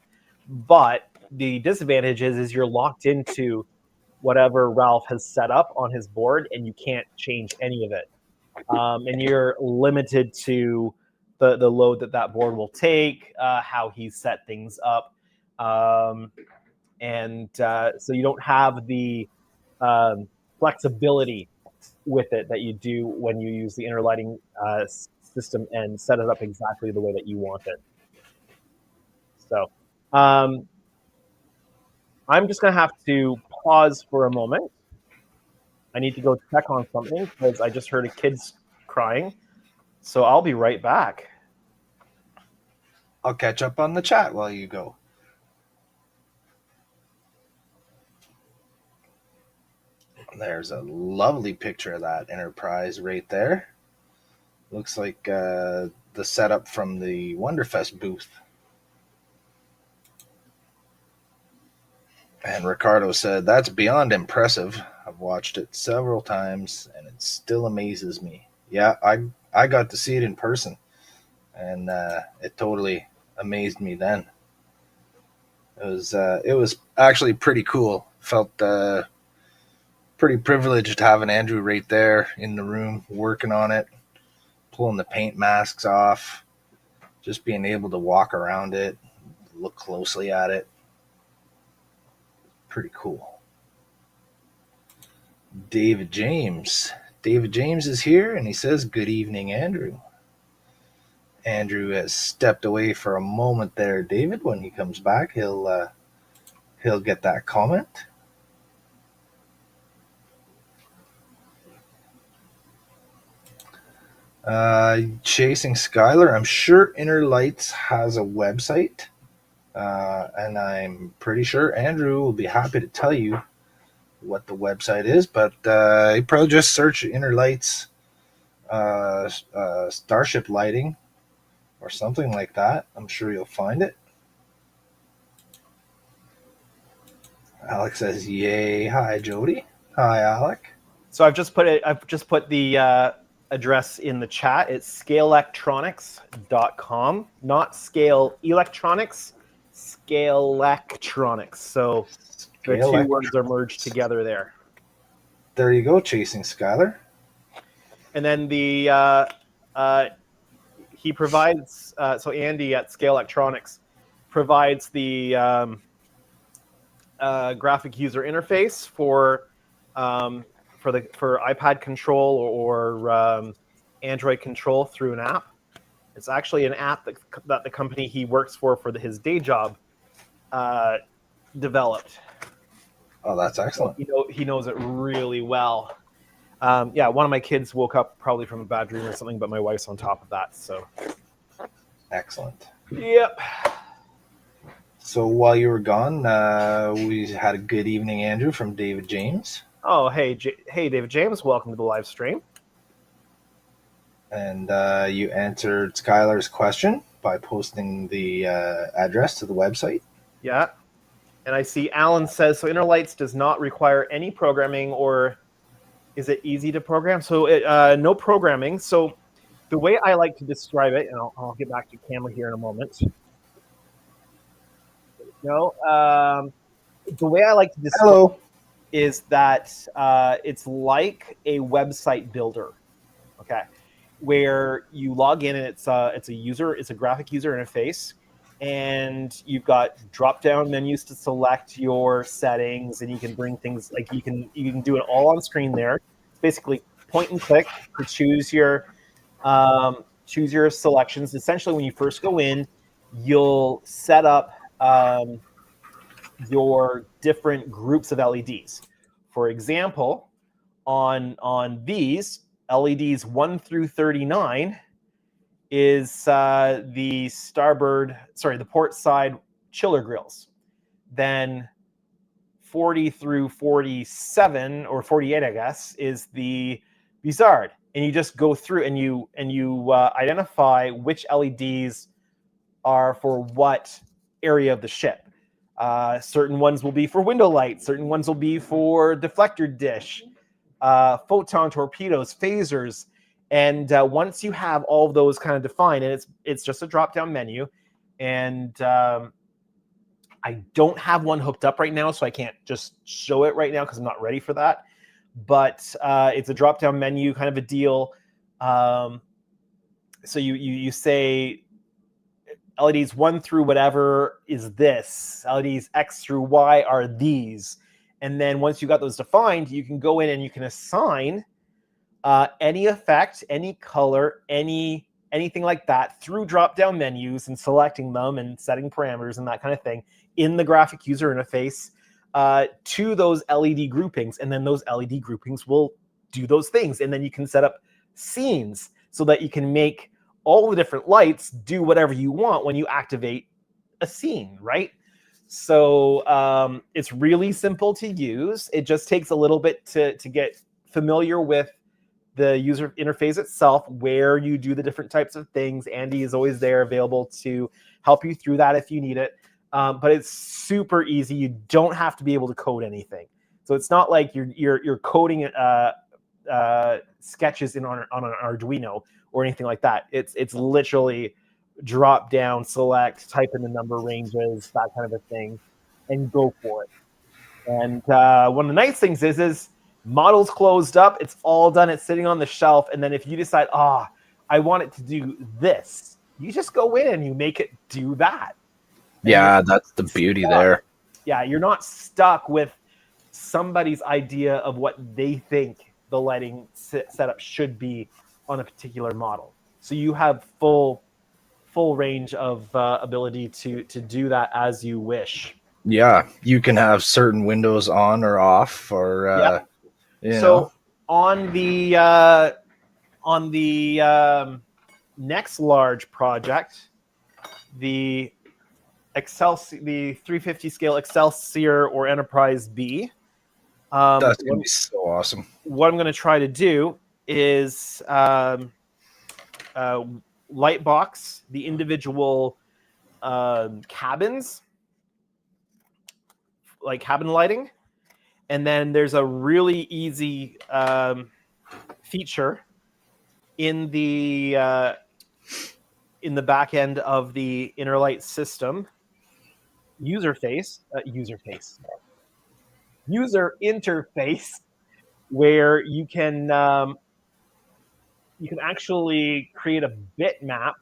But the disadvantage is you're locked into whatever Ralph has set up on his board, and you can't change any of it. And you're limited to the load that board will take, how he set things up, and so you don't have the flexibility with it that you do when you use the inner lighting system and set it up exactly the way that you want it. So I'm just going to have to pause for a moment. I need to go check on something because I just heard a kid's crying. So I'll be right back. I'll catch up on the chat while you go. There's a lovely picture of that Enterprise right there. Looks like the setup from the Wonderfest booth. And Ricardo said, that's beyond impressive. I've watched it several times and it still amazes me. Yeah, I got to see it in person, and it totally amazed me then. It was actually pretty cool. Felt pretty privileged having Andrew right there in the room working on it, pulling the paint masks off, just being able to walk around it, look closely at it. Pretty cool. David James is here, and he says, good evening, Andrew. Andrew has stepped away for a moment there, David. When he comes back, he'll get that comment. Chasing Skylar, I'm sure Inner Lights has a website, and I'm pretty sure Andrew will be happy to tell you what the website is, but you probably just search Inner Lights Starship Lighting or something like that. I'm sure you'll find it. Alex says, yay. Hi, Jody. Hi, Alec. So I've just put the address in the chat. It's scaleelectronics.com, not Scale Electronics, Scaleelectronics. So the two words are merged together there. There you go, Chasing Skylar. And then he provides, so Andy at Scale Electronics provides the graphic user interface for iPad control or Android control through an app. It's actually an app that the company he works for his day job developed. Oh, that's excellent. He knows it really well. Yeah, one of my kids woke up probably from a bad dream or something, but my wife's on top of that. So excellent. Yep. So while you were gone, we had a good evening, Andrew, from David James. Oh, hey, David James, welcome to the live stream. And you answered Skylar's question by posting the address to the website. Yeah. And I see Alan says, so Inner Lights does not require any programming, or is it easy to program? So no programming. So the way I like to describe it, and I'll get back to camera here in a moment. No, the way I like to describe it is that it's like a website builder, okay, where you log in and it's a graphic user interface, and you've got drop-down menus to select your settings, and you can bring things like you can do it all on screen there. It's basically point and click to choose your selections. Essentially, when you first go in, you'll set up your different groups of LEDs. For example, on these LEDs 1 through 39 is the port side chiller grills. Then 40 through 47 or 48, I guess, is the Bizarre. And you just go through and you identify which LEDs are for what area of the ship. Certain ones will be for window lights. Certain ones will be for deflector dish, photon torpedoes, phasers. And once you have all of those kind of defined, and it's just a drop-down menu, and I don't have one hooked up right now, so I can't just show it right now because I'm not ready for that. But it's a drop-down menu kind of a deal. So you say LEDs 1 through whatever is this. LEDs X through Y are these. And then once you got those defined, you can go in and you can assign any effect, any color, anything like that through drop-down menus and selecting them and setting parameters and that kind of thing in the graphic user interface to those LED groupings. And then those LED groupings will do those things. And then you can set up scenes so that you can make all the different lights do whatever you want when you activate a scene, right? So it's really simple to use. It just takes a little bit to get familiar with the user interface itself, where you do the different types of things. Andy is always there, available to help you through that if you need it. But it's super easy. You don't have to be able to code anything. So it's not like you're coding sketches on an Arduino or anything like that. It's literally drop down, select, type in the number ranges, that kind of a thing, and go for it. And one of the nice things is model's closed up, it's all done, it's sitting on the shelf, and then if you decide, I want it to do this, you just go in and you make it do that. Yeah, that's the beauty there. Yeah, you're not stuck with somebody's idea of what they think the lighting setup should be on a particular model. So you have full range of ability to do that as you wish. Yeah, you can have certain windows on or off, or you know. On the next large project, the 350 scale Excelsior or Enterprise B. That's gonna be so awesome. What I'm going to try to do is light box the individual cabins, like cabin lighting, and then there's a really easy feature in the back end of the inner light system user interface, where you can actually create a bitmap.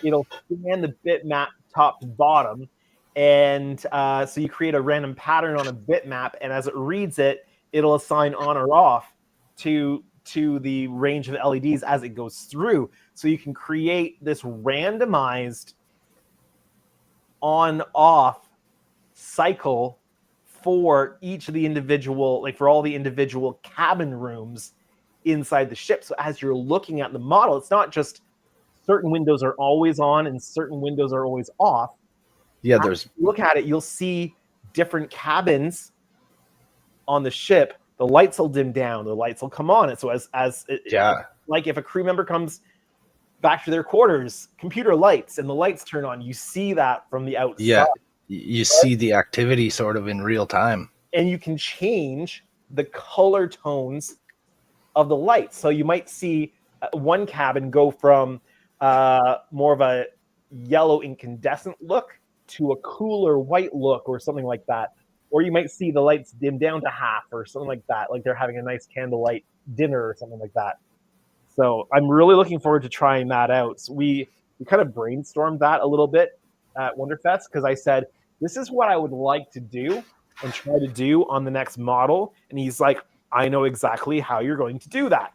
It'll scan the bitmap top to bottom, and so you create a random pattern on a bitmap, and as it reads it, it'll assign on or off to the range of LEDs as it goes through. So you can create this randomized on-off cycle for each of the individual, like for all the individual cabin rooms inside the ship. So as you're looking at the model, it's not just certain windows are always on and certain windows are always off. Yeah, as you look at it, you'll see different cabins on the ship. The lights will dim down, the lights will come on. And so like if a crew member comes back to their quarters, computer lights and the lights turn on, you see that from the outside. Yeah, you see the activity sort of in real time. And you can change the color tones of the lights. So you might see one cabin go from more of a yellow incandescent look to a cooler white look or something like that. Or you might see the lights dim down to half or something like that, like they're having a nice candlelight dinner or something like that. So I'm really looking forward to trying that out. So we kind of brainstormed that a little bit at Wonderfest, because I said, this is what I would like to do and try to do on the next model. And he's like, I know exactly how you're going to do that.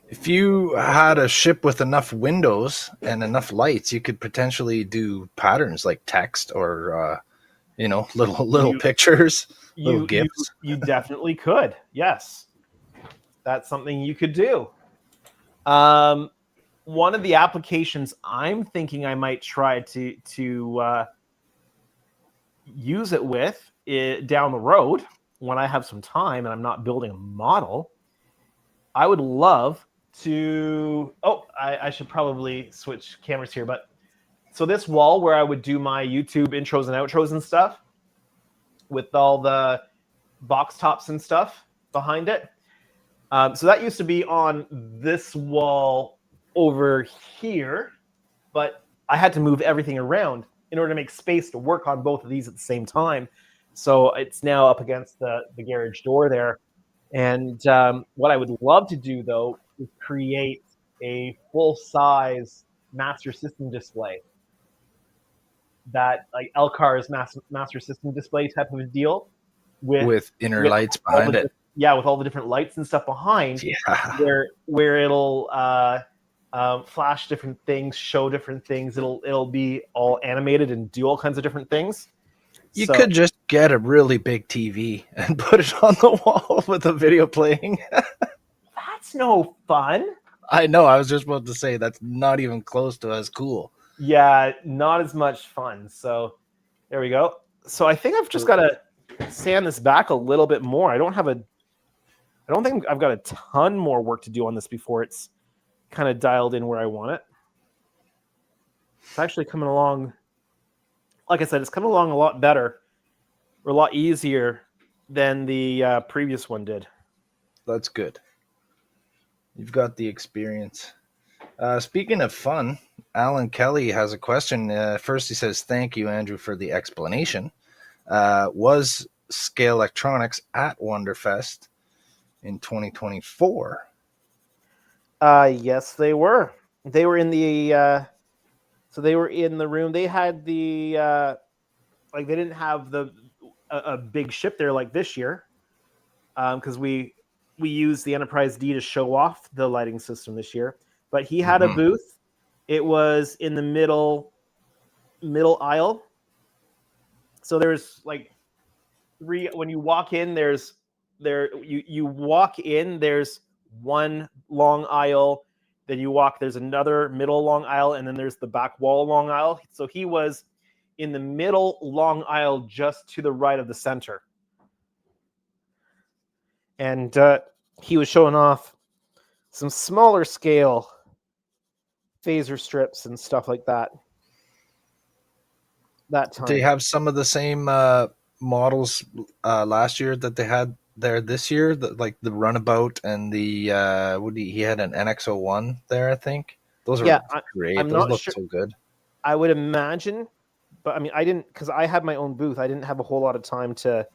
If you had a ship with enough windows and enough lights, you could potentially do patterns like text or little pictures, little GIFs. You definitely could. Yes, that's something you could do. One of the applications I'm thinking I might try to use it with down the road when I have some time and I'm not building a model, I would love to. I should probably switch cameras here, but so this wall where I would do my YouTube intros and outros and stuff with all the box tops and stuff behind it, So that used to be on this wall over here, but I had to move everything around in order to make space to work on both of these at the same time. So it's now up against the garage door there. And what I would love to do, though, is create a full-size Master System display, that like Elcar's Master System display type of a deal, with inner with lights all behind it. yeah, with all the different lights and stuff behind, Yeah. where it'll flash different things, show different things. It'll be all animated and do all kinds of different things. You So could just get a really big TV and put it on the wall with the video playing. that's no fun. I know. I was just about to say that's not even close to as cool. Yeah, not as much fun. So there we go. So I think I've just got to sand this back a little bit more. I don't think I've got a ton more work to do on this before it's kind of dialed in where I want it. It's actually coming along, like I said, it's coming along a lot better, or a lot easier than the previous one did. That's good. You've got the experience. Speaking of fun, Alan Kelly has a question. First, he says, "Thank you, Andrew, for the explanation. Was Scale Electronics at Wonderfest in 2024?" Yes, they were. They were in the so they were in the room. They had the like they didn't have a big ship there like this year, because we used the Enterprise D to show off the lighting system this year. But he had a booth. It was in the middle aisle. So there's like three. When you walk in, you walk in. There's one long aisle. Then you walk. There's another middle long aisle, and then there's the back wall long aisle. So he was in the middle long aisle, just to the right of the center, and he was showing off some smaller scale phaser strips and stuff like that. That time. They have some of the same models last year that they had there this year, like the Runabout and the he had an NX-01 there, I think. Those are great. Those look so good. I would imagine, but I mean, I didn't, because I had my own booth. I didn't have a whole lot of time to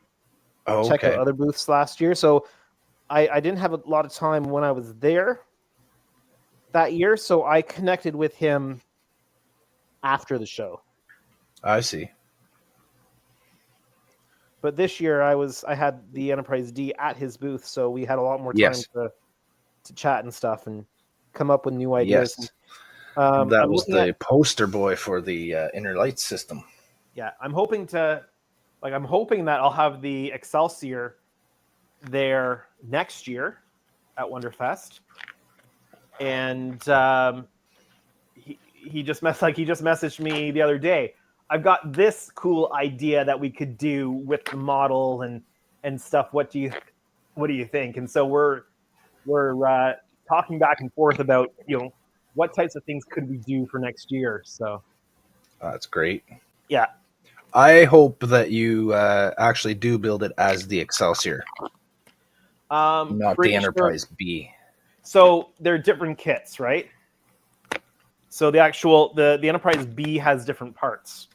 check out other booths last year, so I didn't have a lot of time when I was there that year. So I connected with him after the show. I see. But this year I had the Enterprise D at his booth, so we had a lot more time to chat and stuff and come up with new ideas. Yes. That was the poster boy for the inner light system. Yeah, I'm hoping that I'll have the Excelsior there next year at Wonderfest. And he just messaged me the other day. I've got this cool idea that we could do with the model and stuff. What do you think? And so we're talking back and forth about, what types of things could we do for next year. So that's great. Yeah. I hope that you actually do build it as the Excelsior, not the Enterprise B. So they're different kits, right? So the Enterprise B has different parts.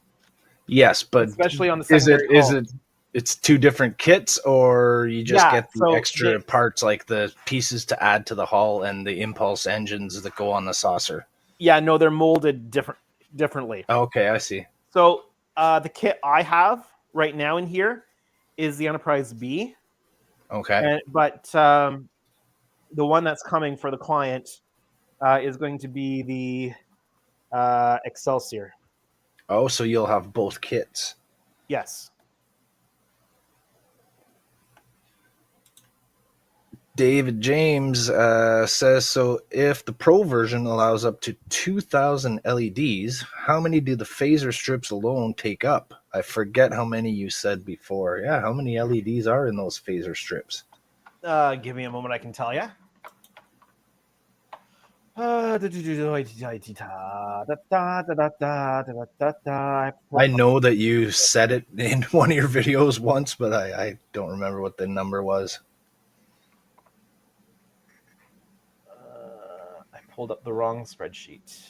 Yes, but especially on the secondary it's two different kits, or you just get the extra parts, like the pieces to add to the hull and the impulse engines that go on the saucer? Yeah, no, they're molded differently. Okay, I see. So the kit I have right now in here is the Enterprise B. Okay. But the one that's coming for the client is going to be the Excelsior. Oh, so you'll have both kits. Yes. David James says, so if the Pro version allows up to 2,000 LEDs, how many do the phaser strips alone take up? I forget how many you said before. Yeah, how many LEDs are in those phaser strips? Give me a moment, I can tell you. I know that you said it in one of your videos once, but I don't remember what the number was. pulled up the wrong spreadsheet.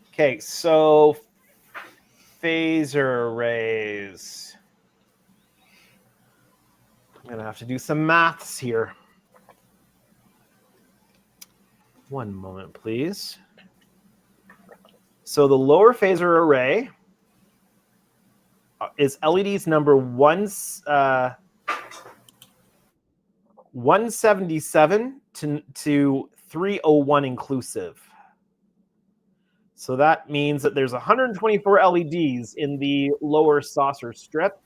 Okay, so phaser arrays. I'm going to have to do some maths here. One moment, please. So the lower phaser array is LEDs number 177 to 301 inclusive. So that means that there's 124 LEDs in the lower saucer strip.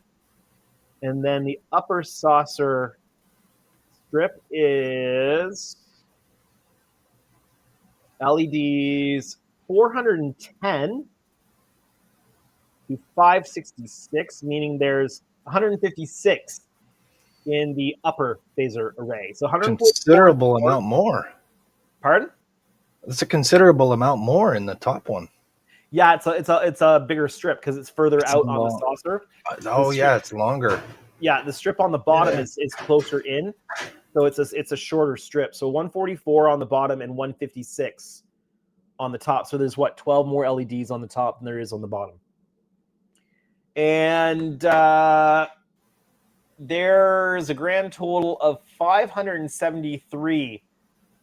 And then the upper saucer strip is LEDs 410 to 566, meaning there's 156 in the upper phaser array. So considerable amount more. Pardon? It's a considerable amount more in the top one. Yeah, it's a bigger strip because it's further out on the saucer. Oh yeah, it's longer. Yeah, the strip on the bottom is closer in, so it's a shorter strip. So 144 on the bottom and 156 on the top. So there's 12 more LEDs on the top than there is on the bottom. And there's a grand total of 573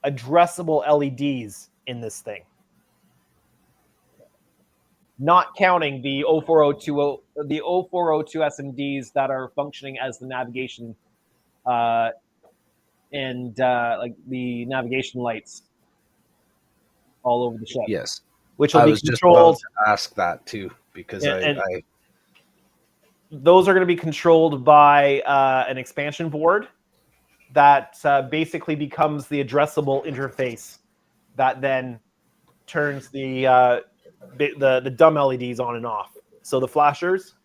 addressable LEDs in this thing, not counting the 0402 SMDs that are functioning as the navigation and like the navigation lights all over the ship. Yes, which will I be was controlled. just about to ask that too, because I those are going to be controlled by an expansion board that basically becomes the addressable interface that then turns the dumb LEDs on and off. So the flashers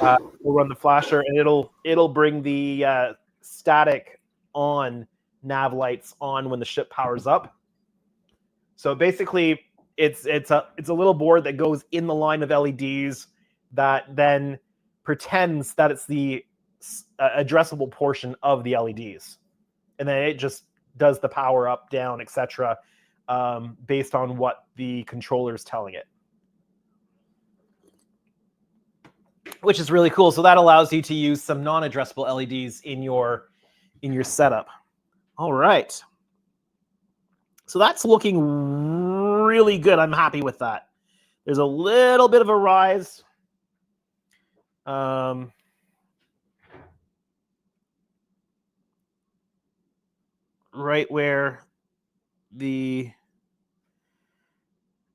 will run the flasher, and it'll bring the static on nav lights on when the ship powers up. So basically, it's a little board that goes in the line of LEDs that then pretends that it's the addressable portion of the LEDs, and then it just does the power up, down, etc. Based on what the controller is telling it, which is really cool. So that allows you to use some non-addressable LEDs in your setup. All right. So that's looking really good. I'm happy with that. There's a little bit of a rise. Right where the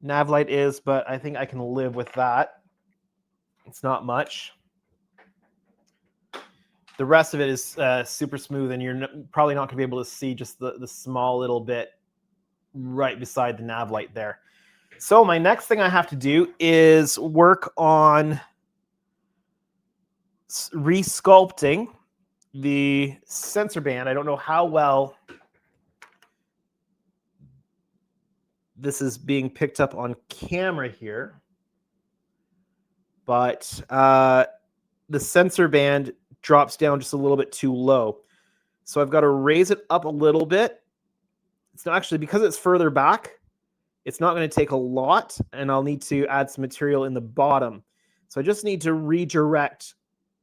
nav light is, but I think I can live with that. It's not much. The rest of it is super smooth, and you're probably not going to be able to see just the small little bit right beside the nav light there. So my next thing I have to do is work on resculpting the sensor band. I don't know how well this is being picked up on camera here, but the sensor band drops down just a little bit too low. So I've got to raise it up a little bit. It's not actually, because it's further back, it's not going to take a lot, and I'll need to add some material in the bottom. So I just need to redirect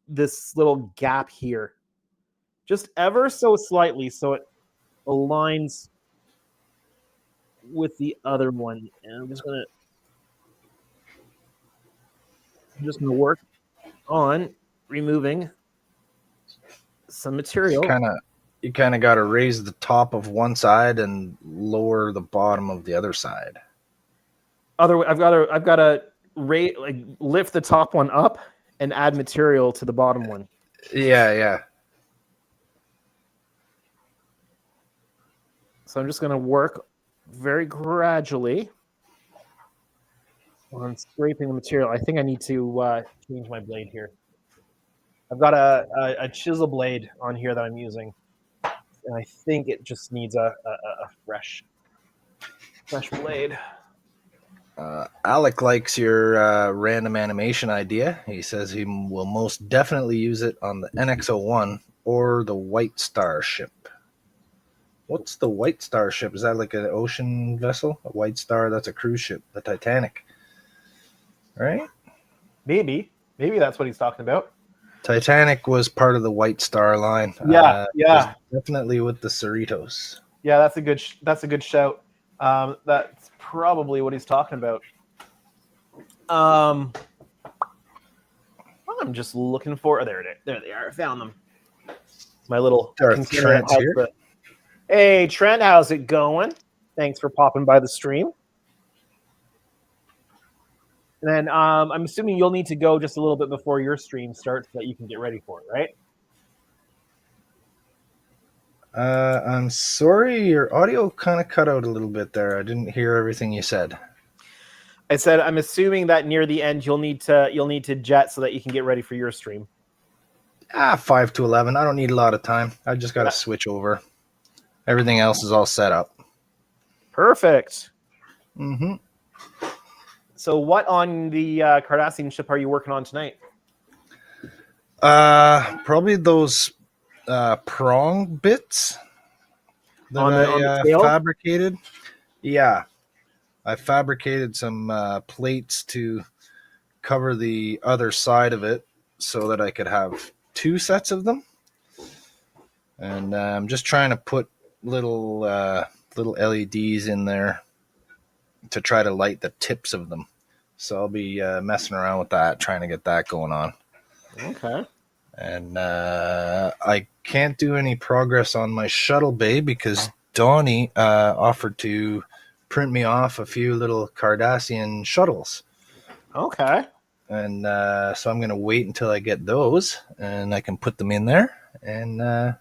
this little gap here just ever so slightly so it aligns with the other one. And I'm just going to work on removing some material. You kind of got to raise the top of one side and lower the bottom of the other side. I've got to lift the top one up and add material to the bottom one. Yeah. So I'm just going to work very gradually on scraping the material. I think I need to change my blade here. I've got a chisel blade on here that I'm using, and I think it just needs a fresh blade. Alec likes your random animation idea. He says he will most definitely use it on the NX-01 or the White Starship. What's the White Star ship? Is that like an ocean vessel? A White Star, that's a cruise ship, the Titanic. Right? Maybe that's what he's talking about. Titanic was part of the White Star line. Yeah, was definitely with the Cerritos. Yeah, that's a good shout. That's probably what he's talking about. I'm just looking for. There they are. I found them. My little container Trent's has here. Hey Trent, how's it going? Thanks for popping by the stream. And then I'm assuming you'll need to go just a little bit before your stream starts so that you can get ready for it, right? I'm sorry, your audio kind of cut out a little bit there. I didn't hear everything you said. I said I'm assuming that near the end you'll need to jet so that you can get ready for your stream. 5 to 11. I don't need a lot of time. I just got to switch over. Everything else is all set up. Perfect. Mm-hmm. So what on the Cardassian ship are you working on tonight? Probably those prong bits that on the tail? fabricated. Yeah. I fabricated some plates to cover the other side of it so that I could have 2 sets of them. And I'm just trying to put little LEDs in there to try to light the tips of them. So I'll be messing around with that, trying to get that going on. Okay. And I can't do any progress on my shuttle bay because Donnie offered to print me off a few little Cardassian shuttles. Okay. And so I'm going to wait until I get those and I can put them in there and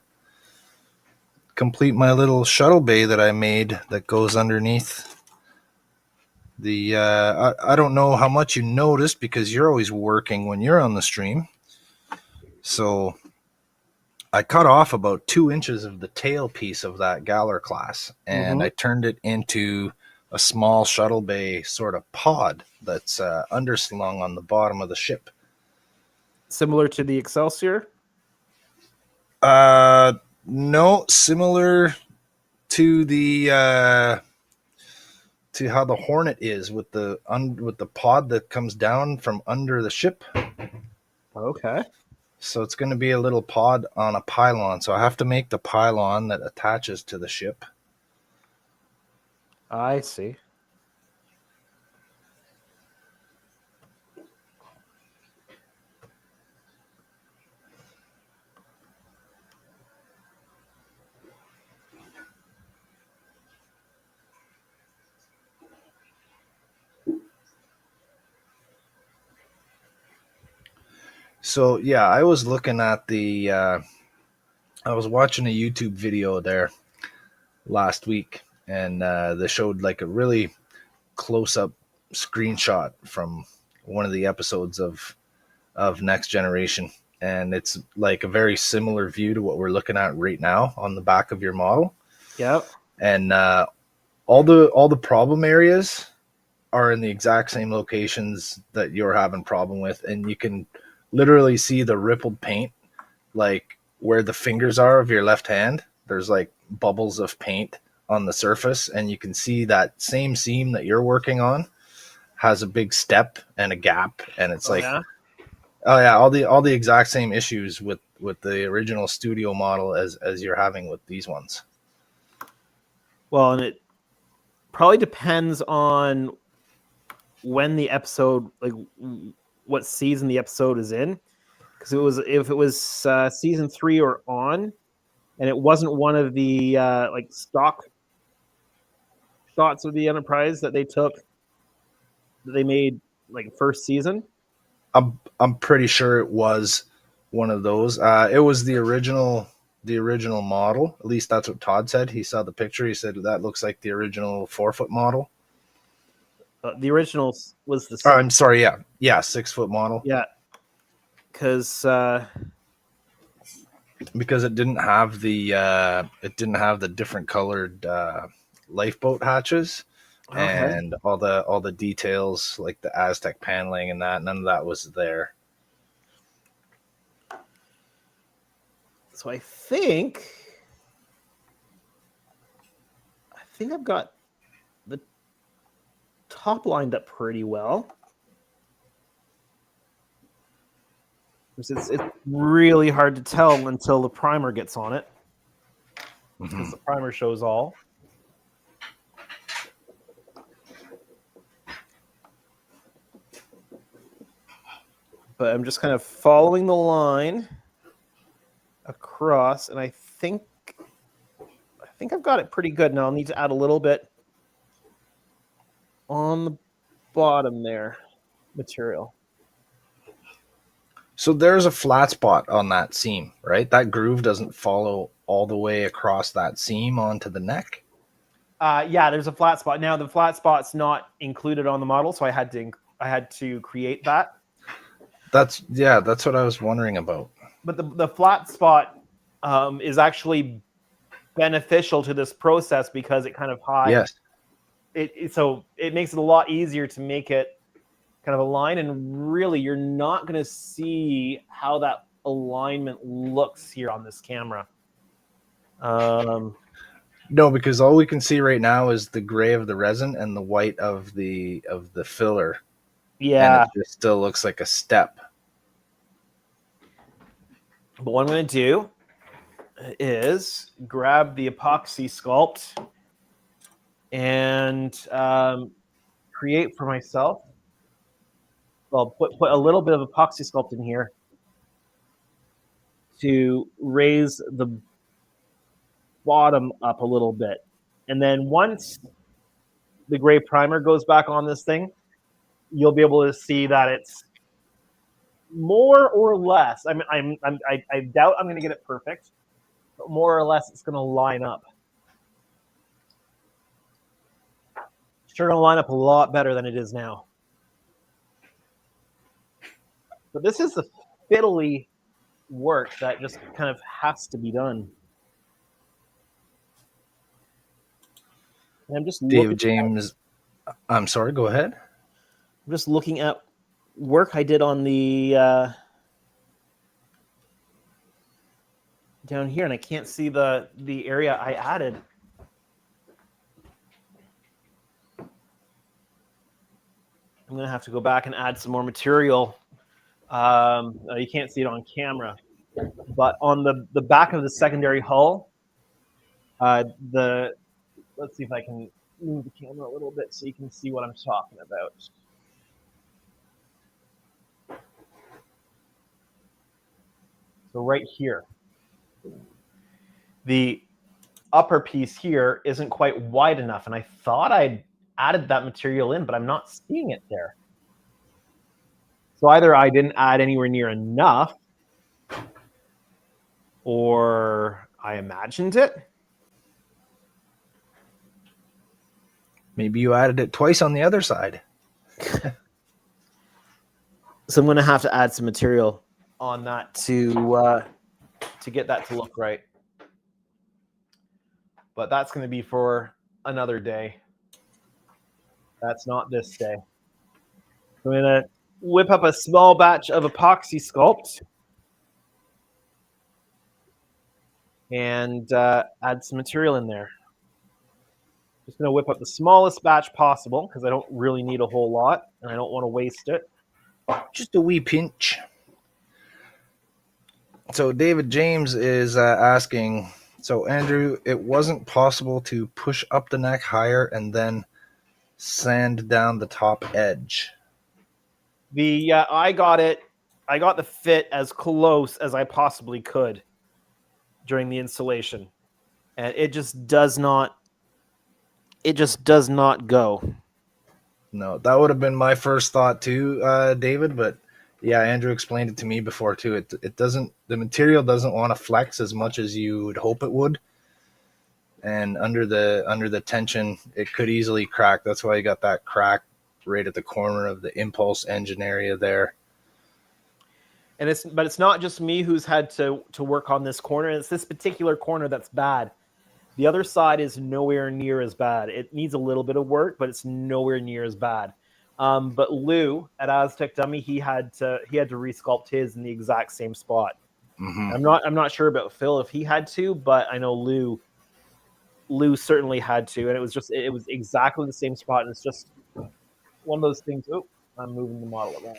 complete my little shuttle bay that I made that goes underneath the I don't know how much you noticed because you're always working when you're on the stream. So I cut off about 2 inches of the tail piece of that Galler class and I turned it into a small shuttle bay sort of pod that's underslung on the bottom of the ship. Similar to the Excelsior? No, similar to the to how the Hornet is with the pod that comes down from under the ship. Okay. So it's going to be a little pod on a pylon. So I have to make the pylon that attaches to the ship. I see. So yeah, I was looking at I was watching a YouTube video there last week, and they showed like a really close-up screenshot from one of the episodes of Next Generation, and it's like a very similar view to what we're looking at right now on the back of your model. Yep. And all the problem areas are in the exact same locations that you're having problem with, and you can literally see the rippled paint, like where the fingers are of your left hand. There's like bubbles of paint on the surface, and you can see that same seam that you're working on has a big step and a gap, and it's all the exact same issues with the original studio model as you're having with these ones. Well, and it probably depends on when the episode, like what season the episode is in, because if it was season 3 or on, and it wasn't one of the like stock shots of the Enterprise that they made like first season. I'm pretty sure it was one of those. It was the original model. At least that's what Todd said. He saw the picture. He said that looks like the original 4-foot model. The original was the. I'm sorry. Yeah, 6-foot model. Yeah, because it didn't have the different colored lifeboat hatches. Okay. And all the details like the Aztec paneling and that, none of that was there. So I think think I've got the top lined up pretty well. It's really hard to tell until the primer gets on it, because the primer shows all. But I'm just kind of following the line across, and I think I've got it pretty good. Now I'll need to add a little bit on the bottom there, material. So there's a flat spot on that seam, right? That groove doesn't follow all the way across that seam onto the neck? Yeah, there's a flat spot. Now the flat spot's not included on the model, so I had to create that. That's what I was wondering about. But the flat spot is actually beneficial to this process because it kind of hides. Yes. So it makes it a lot easier to make it kind of align, and really you're not going to see how that alignment looks here on this camera. No, because all we can see right now is the gray of the resin and the white of the filler. Yeah. And it just still looks like a step. But what I'm going to do is grab the epoxy sculpt and create for myself. Well, put a little bit of epoxy sculpt in here to raise the bottom up a little bit. And then once the gray primer goes back on this thing, you'll be able to see that it's more or less. I doubt I'm going to get it perfect, but more or less it's going to line up. Sure, going to line up a lot better than it is now. But this is the fiddly work that just kind of has to be done. And I'm just David James. I'm sorry. Go ahead. I'm just looking at work I did on the down here, and I can't see the area I added. I'm gonna have to go back and add some more material. You can't see it on camera, but on the back of the secondary hull, let's see if I can move the camera a little bit so you can see what I'm talking about. So right here, the upper piece here isn't quite wide enough, and I thought I'd added that material in, but I'm not seeing it there. So either I didn't add anywhere near enough, or I imagined it. Maybe you added it twice on the other side. So I'm going to have to add some material on that to get that to look right. But that's going to be for another day. That's not this day. I'm going to whip up a small batch of epoxy sculpt and add some material in there. Just going to whip up the smallest batch possible because I don't really need a whole lot and I don't want to waste it. Just a wee pinch. So David James is asking, so Andrew, it wasn't possible to push up the neck higher and then sand down the top edge. I got it. I got the fit as close as I possibly could during the installation, and it just does not. It just does not go. No, that would have been my first thought too, David. But yeah, Andrew explained it to me before too. It doesn't. The material doesn't want to flex as much as you would hope it would, and under the tension, it could easily crack. That's why you got that crack right at the corner of the impulse engine area there. And it's not just me who's had to work on this corner. It's this particular corner that's bad. The other side is nowhere near as bad. It needs a little bit of work, but it's nowhere near as bad. But Lou at Aztec Dummy, he had to resculpt his in the exact same spot. Mm-hmm. I'm not sure about Phil if he had to, but I know Lou Lou certainly had to, and it was exactly the same spot, and it's just one of those things. Oh, I'm moving the model around.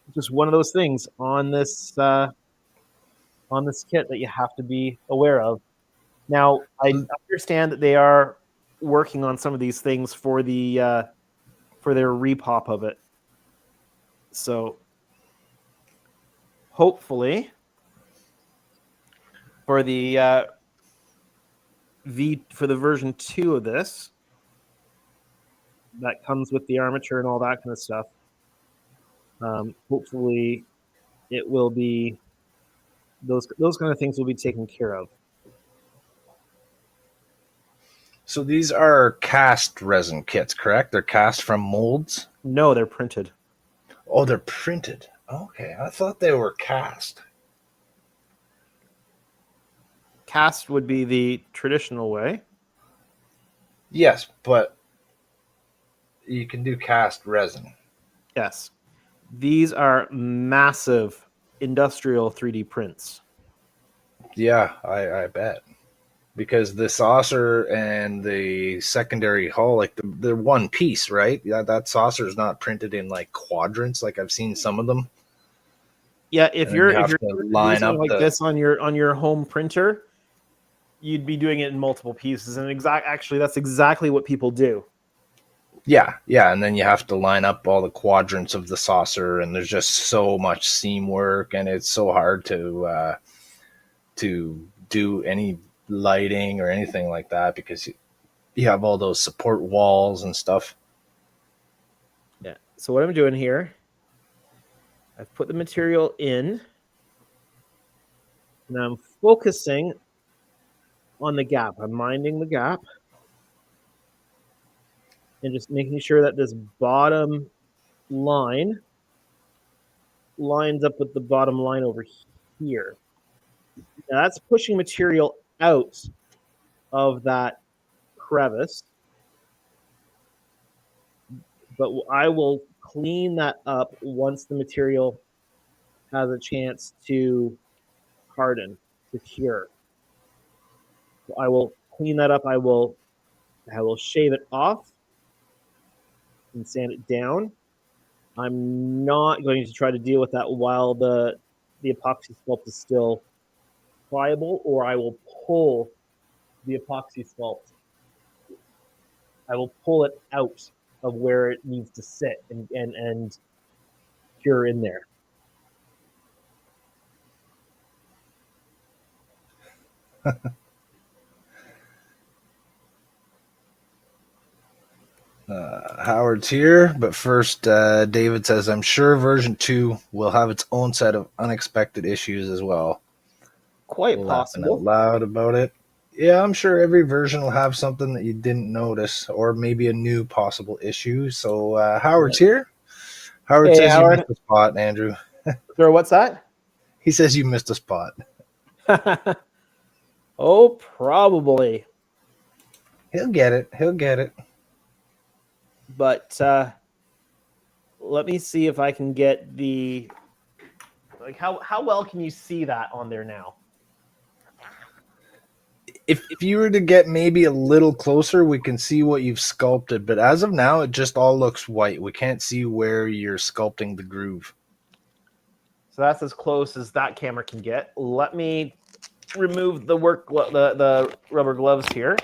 It's just one of those things on this kit that you have to be aware of. Now, I understand that they are working on some of these things for their repop of it. So hopefully for the version 2 of this that comes with the armature and all that kind of stuff, hopefully it will be those kind of things will be taken care of. So these are cast resin kits, correct? They're cast from molds? No, they're printed. Oh, they're printed. Okay, I thought they were cast. Cast would be the traditional way. Yes, but you can do cast resin. Yes. These are massive industrial 3D prints. Yeah, I bet. Because the saucer and the secondary hull, like they're one piece, right? Yeah, that saucer is not printed in like quadrants, like I've seen some of them. Yeah, if you're line up like this on your home printer, you'd be doing it in multiple pieces, and actually that's exactly what people do. Yeah, and then you have to line up all the quadrants of the saucer, and there's just so much seam work, and it's so hard to do any lighting or anything like that because you have all those support walls and stuff. Yeah. So what I'm doing here, I've put the material in, and I'm focusing on the gap. I'm minding the gap and just making sure that this bottom line lines up with the bottom line over here. Now that's pushing material out of that crevice, but I will clean that up once the material has a chance to harden, to cure. So I will clean that up. I will shave it off and sand it down. I'm not going to try to deal with that while the epoxy sculpt is still pliable, or I will pull the epoxy sculpt. I will pull it out of where it needs to sit and cure in there. Howard's here, but first, David says, I'm sure version 2 will have its own set of unexpected issues as well. Quite possible. Laughing out loud about it. Yeah, I'm sure every version will have something that you didn't notice, or maybe a new possible issue. So Howard's here. Howard says you missed a spot, Andrew. Sure, what's that? He says you missed a spot. Oh, probably. He'll get it. But let me see if I can get the how well can you see that on there now? If you were to get maybe a little closer, we can see what you've sculpted. But as of now, it just all looks white. We can't see where you're sculpting the groove. So that's as close as that camera can get. Let me remove the the rubber gloves here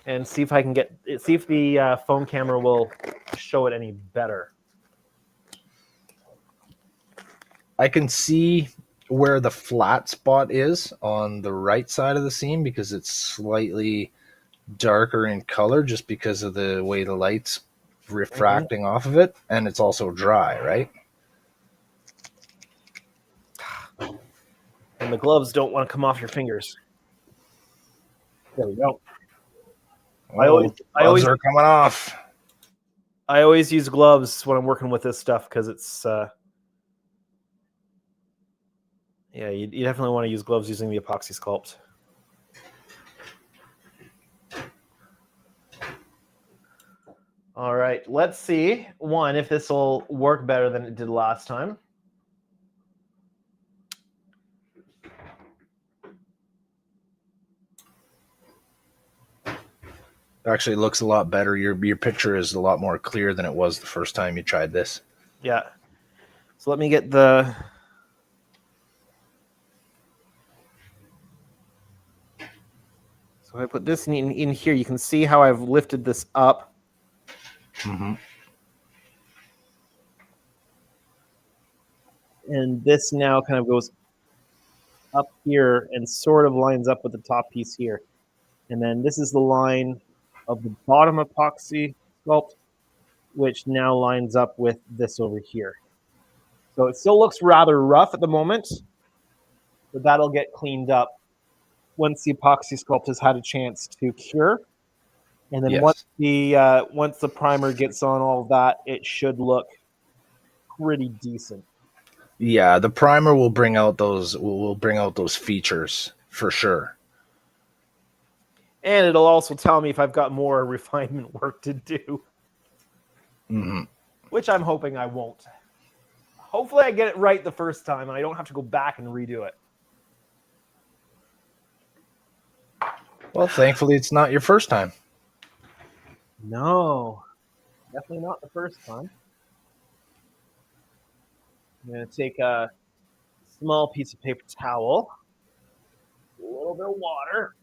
and see if I can see if the phone camera will show it any better. I can see where the flat spot is on the right side of the seam because it's slightly darker in color just because of the way the light's refracting off of it, and it's also dry, right? And the gloves don't want to come off your fingers. There we go. Gloves are coming off. I always use gloves when I'm working with this stuff because it's yeah, you definitely want to use gloves using the epoxy sculpt. All right, let's see if this will work better than it did last time. Actually looks a lot better. Your picture is a lot more clear than it was the first time you tried this. Yeah. So let me get the... So I put this in here. You can see how I've lifted this up. Mm-hmm. And this now kind of goes up here and sort of lines up with the top piece here. And then this is the line of the bottom epoxy sculpt, which now lines up with this over here. So it still looks rather rough at the moment, but that'll get cleaned up once the epoxy sculpt has had a chance to cure. And then Yes. once the primer gets on all of that, it should look pretty decent. Yeah, the primer will bring out those features for sure. And it'll also tell me if I've got more refinement work to do. Mm-hmm. Which I'm hoping I won't. Hopefully I get it right the first time and I don't have to go back and redo it. Well, thankfully it's not your first time. No, definitely not the first time. I'm going to take a small piece of paper towel, a little bit of water.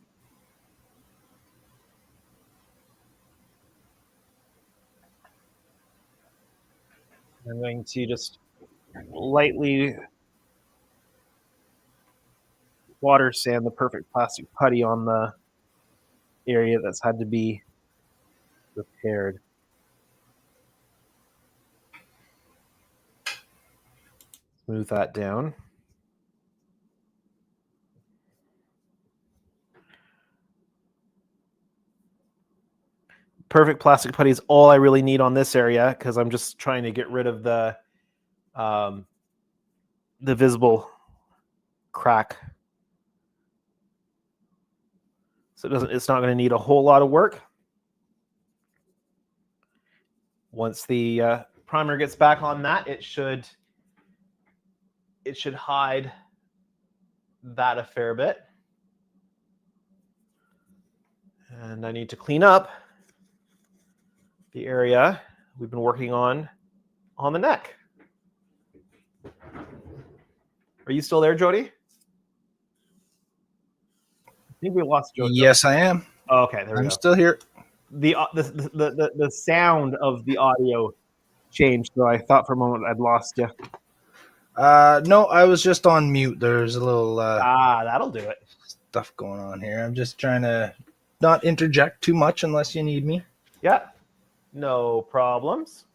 I'm going to just lightly water sand the perfect plastic putty on the area that's had to be repaired. Smooth that down. Perfect plastic putty is all I really need on this area because I'm just trying to get rid of the visible crack. So it's not going to need a whole lot of work. Once the primer gets back on that, it should hide that a fair bit. And I need to clean up the area we've been working on the neck. Are you still there, Jody? I think we lost Jody. Yes, I am. Oh, okay, there we go. I'm still here. The sound of the audio changed, so I thought for a moment I'd lost you. No, I was just on mute. There's a little that'll do it. stuff going on here. I'm just trying to not interject too much unless you need me. Yeah, no problems.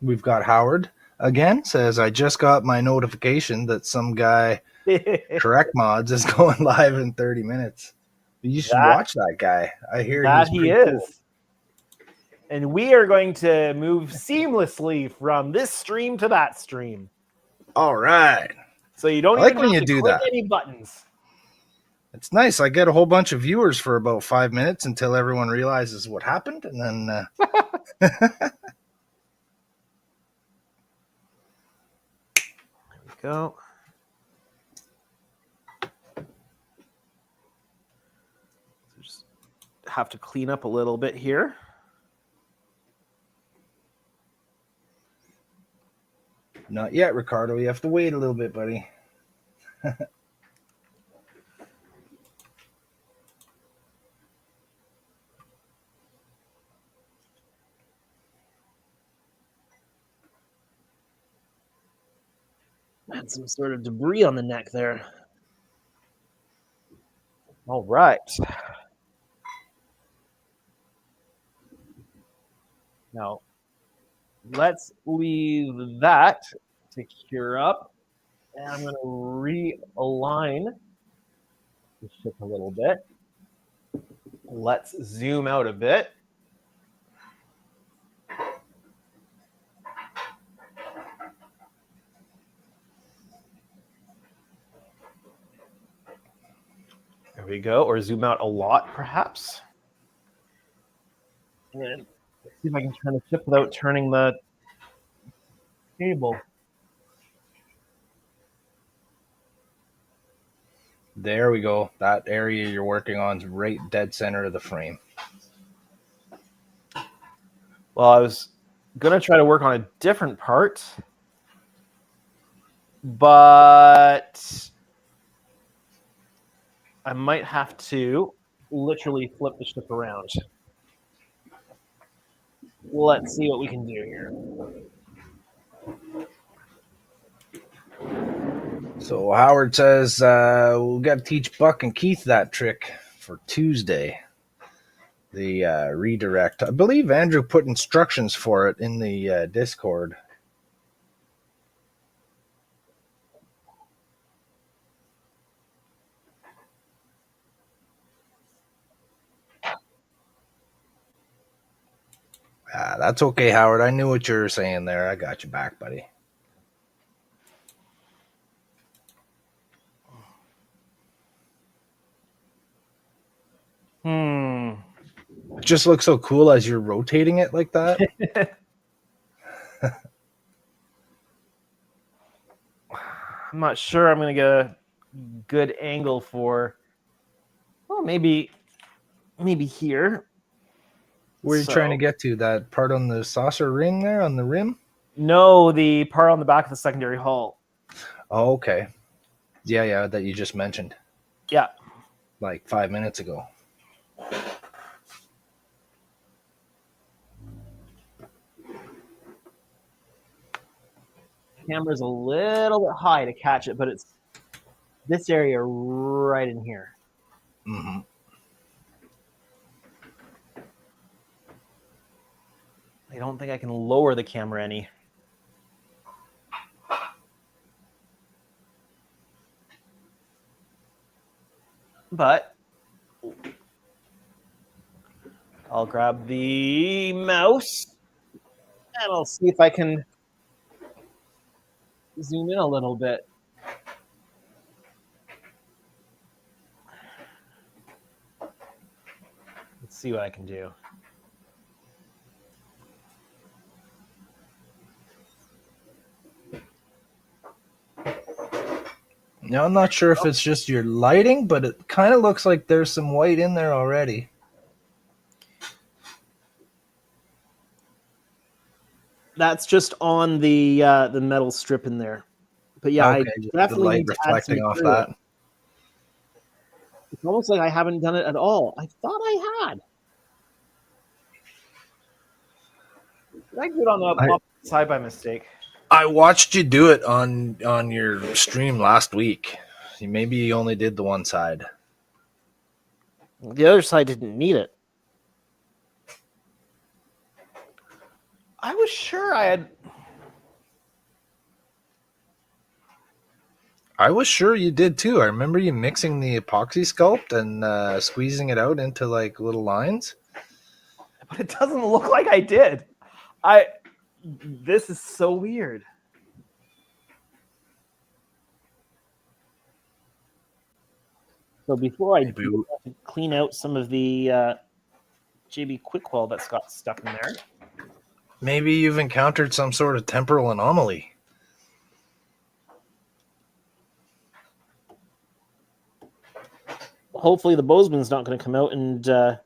We've got Howard again. Says, I just got my notification that some guy, Correct Mods, is going live in 30 minutes. You should watch that guy. I hear that he's he is. Cool. And we are going to move seamlessly from this stream to that stream. All right. So you don't even have to click any buttons. It's nice. I get a whole bunch of viewers for about 5 minutes until everyone realizes what happened, and then there we go. So just have to clean up a little bit here. Not yet, Ricardo. You have to wait a little bit, buddy. Had some sort of debris on the neck there. All right. Now, let's leave that to cure up. And I'm going to realign the ship a little bit. Let's zoom out a bit. There we go, or zoom out a lot, perhaps. And see if I can turn the ship without turning the table. There we go. That area you're working on is right dead center of the frame. Well, I was going to try to work on a different part, but I might have to literally flip the ship around. Let's see what we can do here. So Howard says we'll got to teach Buck and Keith that trick for Tuesday. The redirect. I believe Andrew put instructions for it in the Discord. That's okay, Howard. I knew what you were saying there. I got you back, buddy. It just looks so cool as you're rotating it like that. I'm not sure I'm going to get a good angle for, well, maybe here. Where are you trying to get to? That part on the saucer ring there on the rim? No, the part on the back of the secondary hull. Oh, okay. Yeah, that you just mentioned. Yeah. Like 5 minutes ago. Camera's a little bit high to catch it, but it's this area right in here. Mm-hmm. I don't think I can lower the camera any. But I'll grab the mouse and I'll see if I can zoom in a little bit. Let's see what I can do. Now, I'm not sure if it's just your lighting, but it kind of looks like there's some white in there already. That's just on the metal strip in there. But yeah, okay, I definitely the light need to reflecting add off material. that. It's almost like I haven't done it at all. I thought I had. Did I do it on the opposite side by mistake? I watched you do it on your stream last week. Maybe you only did the one side. The other side didn't need it. I was sure I had. I was sure you did too. I remember you mixing the epoxy sculpt and squeezing it out into like little lines. But it doesn't look like I did. This is so weird. So before I do, I have to clean out some of the JB Quickwell that's got stuck in there. Maybe you've encountered some sort of temporal anomaly. Hopefully the Bozeman's not going to come out and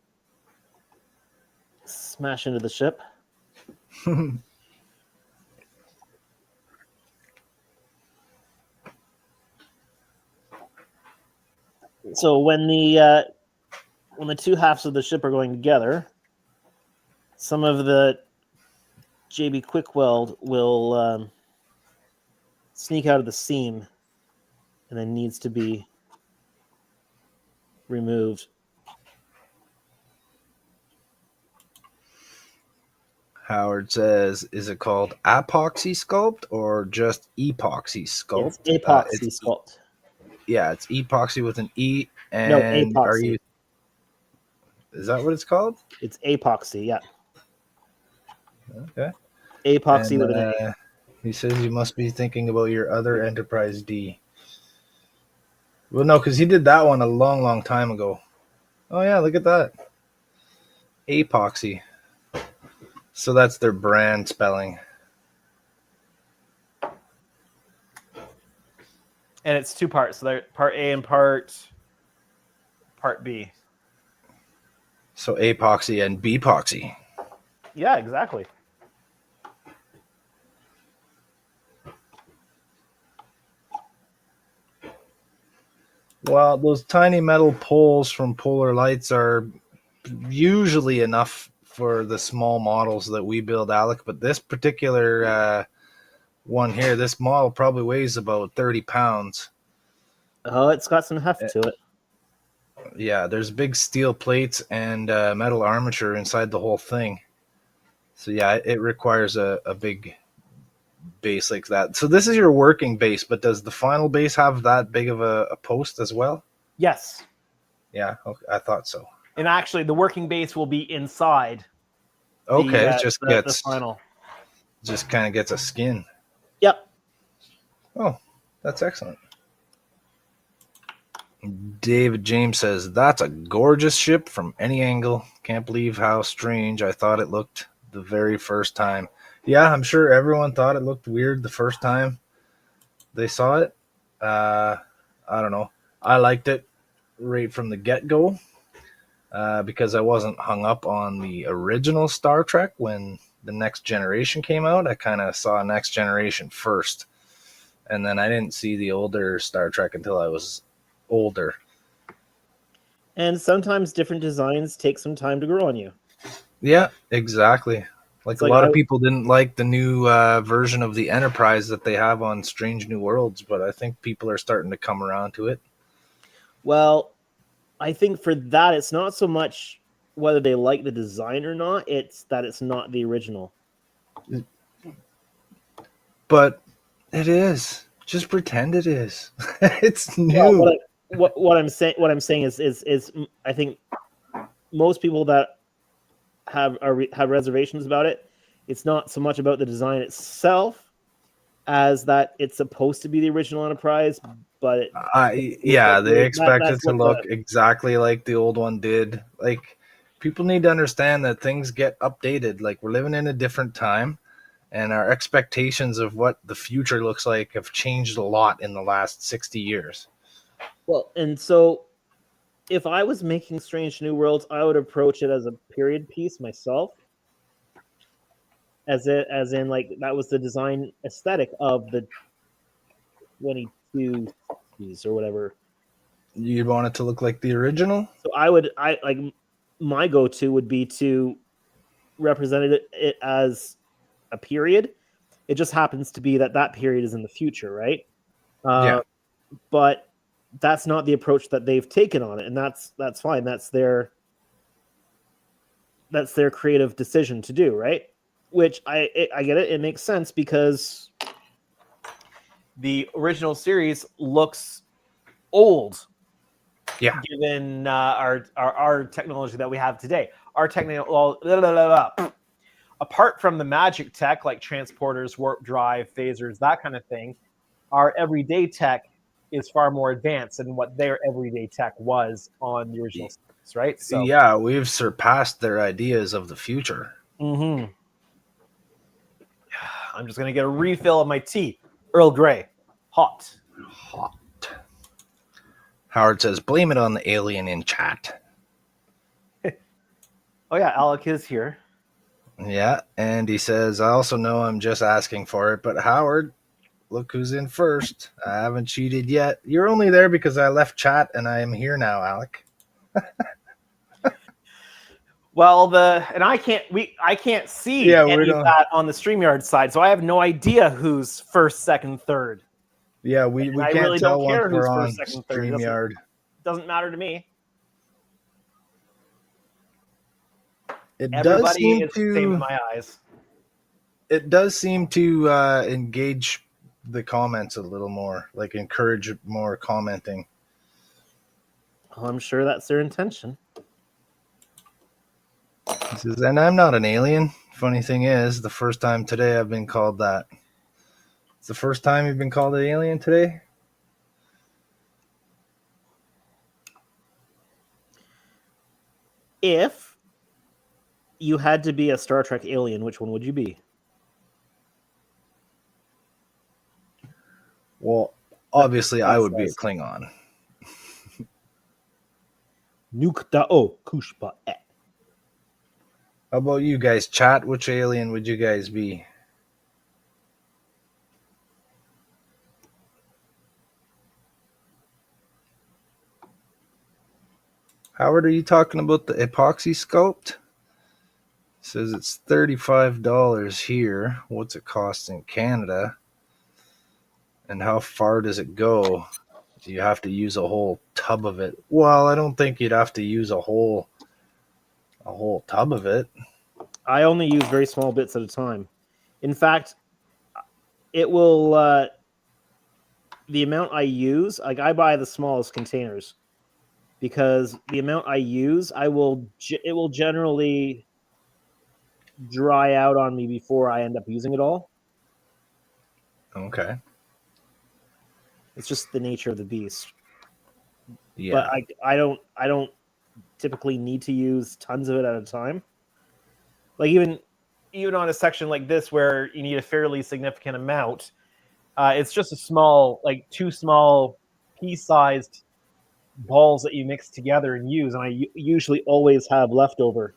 smash into the ship. So when the two halves of the ship are going together, some of the JB Quickweld will sneak out of the seam and then needs to be removed. Howard says, is it called epoxy sculpt or just epoxy sculpt? It's epoxy sculpt. Yeah, it's epoxy with an E. And no, epoxy. Is that what it's called? It's epoxy, yeah. Okay. Epoxy with an A. He says you must be thinking about your other Enterprise D. Well, no, because he did that one a long, long time ago. Oh, yeah, look at that. Epoxy. So that's their brand spelling. And it's two parts. So they're part A and part B. So epoxy and bepoxy. Yeah, exactly. Well, those tiny metal poles from Polar Lights are usually enough for the small models that we build, Alec. But this particular one here, this model probably weighs about 30 pounds. Oh, it's got some heft to it. Yeah, there's big steel plates and metal armature inside the whole thing. So yeah, it requires a big base like that. So this is your working base, but does the final base have that big of a post as well? Yes. Yeah, okay, I thought so. And actually, the working base will be inside. Okay, it The final. just kind of gets a skin. Yep. Oh, that's excellent. David James says, that's a gorgeous ship from any angle. Can't believe how strange I thought it looked the very first time. Yeah, I'm sure everyone thought it looked weird the first time they saw it. I don't know. I liked it right from the get-go because I wasn't hung up on the original Star Trek when the Next Generation came out. I kind of saw Next Generation first, and then I didn't see the older Star Trek until I was older. And sometimes different designs take some time to grow on you. Yeah, exactly. Like a lot of people didn't like the new version of the Enterprise that they have on Strange New Worlds, but I think people are starting to come around to it. Well, I think for that, it's not so much whether they like the design or not, it's that it's not the original. But it is. Just pretend it is. It's new. Yeah, what I'm saying is I think most people that have reservations about it, it's not so much about the design itself as that it's supposed to be the original Enterprise, but they expect it to look exactly like the old one did. Like, people need to understand that things get updated. Like, we're living in a different time, and our expectations of what the future looks like have changed a lot in the last 60 years. Well, and so if I was making Strange New Worlds, I would approach it as a period piece myself. As in like that was the design aesthetic of the 2260s or whatever. You'd want it to look like the original? So my go-to would be to represent it as a period. It just happens to be that period is in the future, right? Yeah. But that's not the approach that they've taken on it, and that's fine. That's their creative decision to do, right? Which I get it. It makes sense because the original series looks old. Yeah. Given our technology that we have today, apart from the magic tech like transporters, warp drive, phasers, that kind of thing, our everyday tech is far more advanced than what their everyday tech was on the original series, right? So yeah, we've surpassed their ideas of the future. Mm-hmm. I'm just gonna get a refill of my tea. Earl Grey. Hot. Howard says, blame it on the alien in chat. Oh yeah, Alec is here. Yeah, and he says, I also know I'm just asking for it, but Howard, look who's in first. I haven't cheated yet. You're only there because I left chat and I am here now, Alec. Well, I can't see any of that on the StreamYard side, so I have no idea who's first, second, third. Yeah, we can't really tell don't care who's first, second, third. StreamYard. Doesn't matter to me. Everybody is the same in my eyes. It does seem to engage the comments a little more, like encourage more commenting. Well, I'm sure that's their intention. He says, and I'm not an alien. Funny thing is, the first time today I've been called that. It's the first time you've been called an alien today? If you had to be a Star Trek alien, which one would you be? Well, obviously I would be a Klingon. Nuke da o kushpa e. How about you guys? Chat, which alien would you guys be? Howard, are you talking about the epoxy sculpt? Says it's $35 here. What's it cost in Canada? And how far does it go? Do you have to use a whole tub of it? Well, I don't think you'd have to use a whole tub of it. I only use very small bits at a time. In fact, it will the amount I use, like I buy the smallest containers because the amount I use, it will generally dry out on me before I end up using it all. Okay. It's just the nature of the beast. Yeah. But I don't typically need to use tons of it at a time. Like even on a section like this where you need a fairly significant amount, it's just a small, like 2 small pea-sized balls that you mix together and use, and I usually always have leftover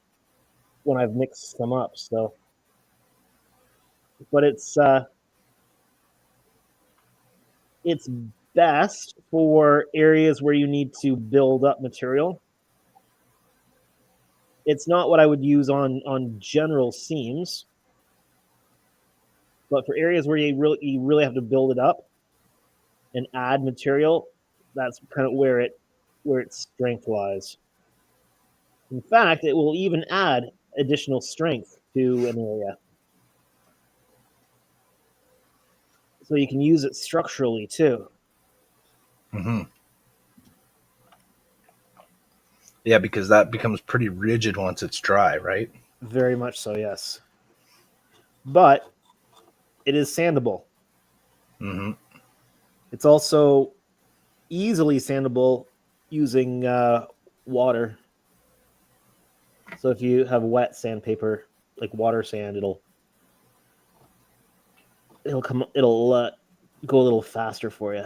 when I've mixed them up. So, but it's best for areas where you need to build up material. It's not what I would use on general seams, but for areas where you really have to build it up and add material, that's kind of where its strength lies. In fact, it will even add additional strength to an area. So you can use it structurally too. Mm-hmm. Yeah, because that becomes pretty rigid once it's dry, right? Very much so, yes. But it is sandable. Mm-hmm. It's also easily sandable using water. So if you have wet sandpaper, like water sand, it'll go a little faster for you.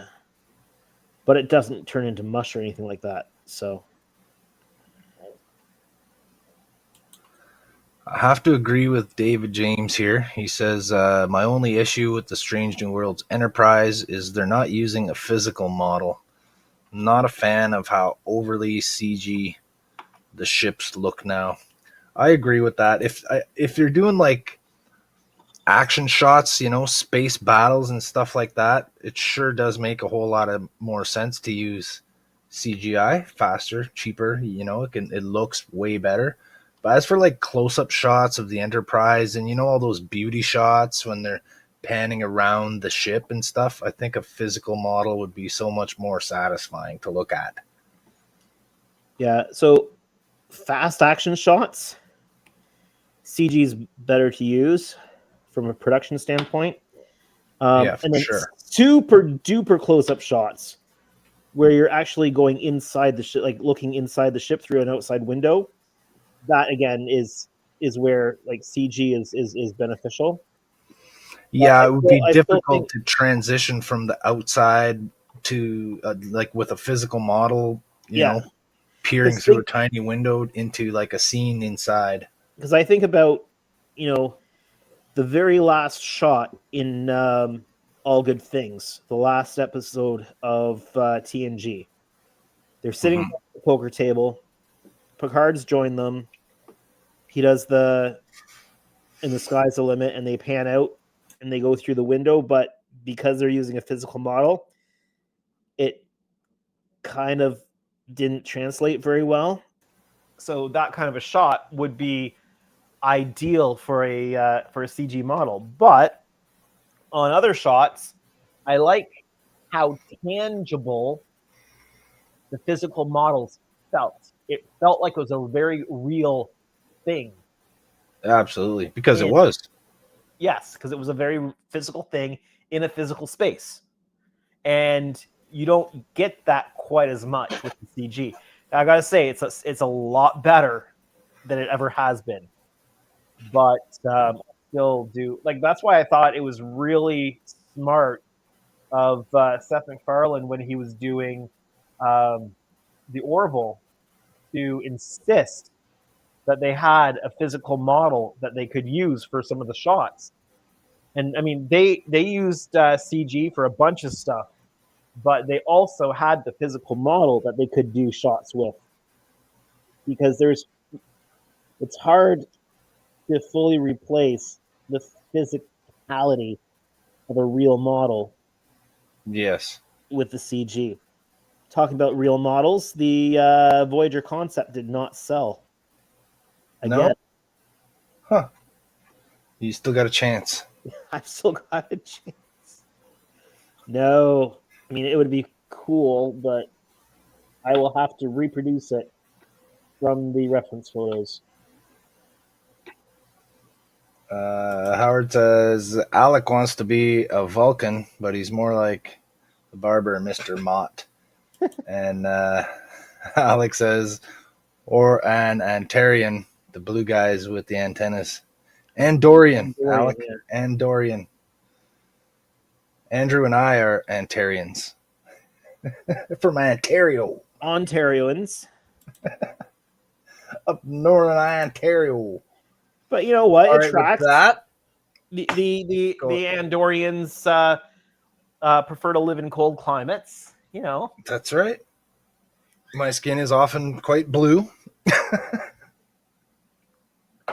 But it doesn't turn into mush or anything like that. So I have to agree with David James here. He says, my only issue with the Strange New Worlds Enterprise is they're not using a physical model. I'm not a fan of how overly CG the ships look now. I agree with that. If you're doing like action shots, space battles and stuff like that, it sure does make a whole lot of more sense to use CGI, faster, cheaper, it looks way better. But as for like close-up shots of the Enterprise and all those beauty shots when they're panning around the ship and stuff, I think a physical model would be so much more satisfying to look at. yeah, so fast action shots, CG is better to use from a production standpoint. Yeah, for And then sure. super duper close up shots where you're actually going inside the ship, like looking inside the ship through an outside window. That again is where like CG is beneficial. Yeah, it would be I still difficult think, to transition from the outside to like with a physical model, yeah, peering through a tiny window into like a scene inside. Because I think about the very last shot in All Good Things, the last episode of TNG. They're sitting Mm-hmm. at the poker table. Picard's joined them. He does the "In the Sky's the Limit," and they pan out and they go through the window. But because they're using a physical model, it kind of didn't translate very well. So that kind of a shot would be ideal for a CG model. But on other shots, I like how tangible the physical models felt. It felt like it was a very real thing. Absolutely, because it And was. yes, because it was a very physical thing in a physical space. And you don't get that quite as much with the CG. I gotta say, it's a lot better than it ever has been. But still do like that's why I thought it was really smart of Seth MacFarlane when he was doing the Orville to insist that they had a physical model that they could use for some of the shots. And I mean, they used CG for a bunch of stuff, but they also had the physical model that they could do shots with. Because it's hard to fully replace the physicality of a real model Yes. with the CG. Talking about real models, the Voyager concept did not sell. Again, No? Huh. You still got a chance. I've still got a chance. No, I mean, it would be cool, but I will have to reproduce it from the reference photos. Howard says Alec wants to be a Vulcan, but he's more like the barber, Mr. Mott. And Alex says, or an Antarian, the blue guys with the antennas. Andorian, Alec. Yeah. Andorian. Andrew and I are Antarians. From Ontario. Ontarians. Up northern Ontario. But you know what? All It right, with tracks. that, The Andorians prefer to live in cold climates. You know. that's right. My skin is often quite blue.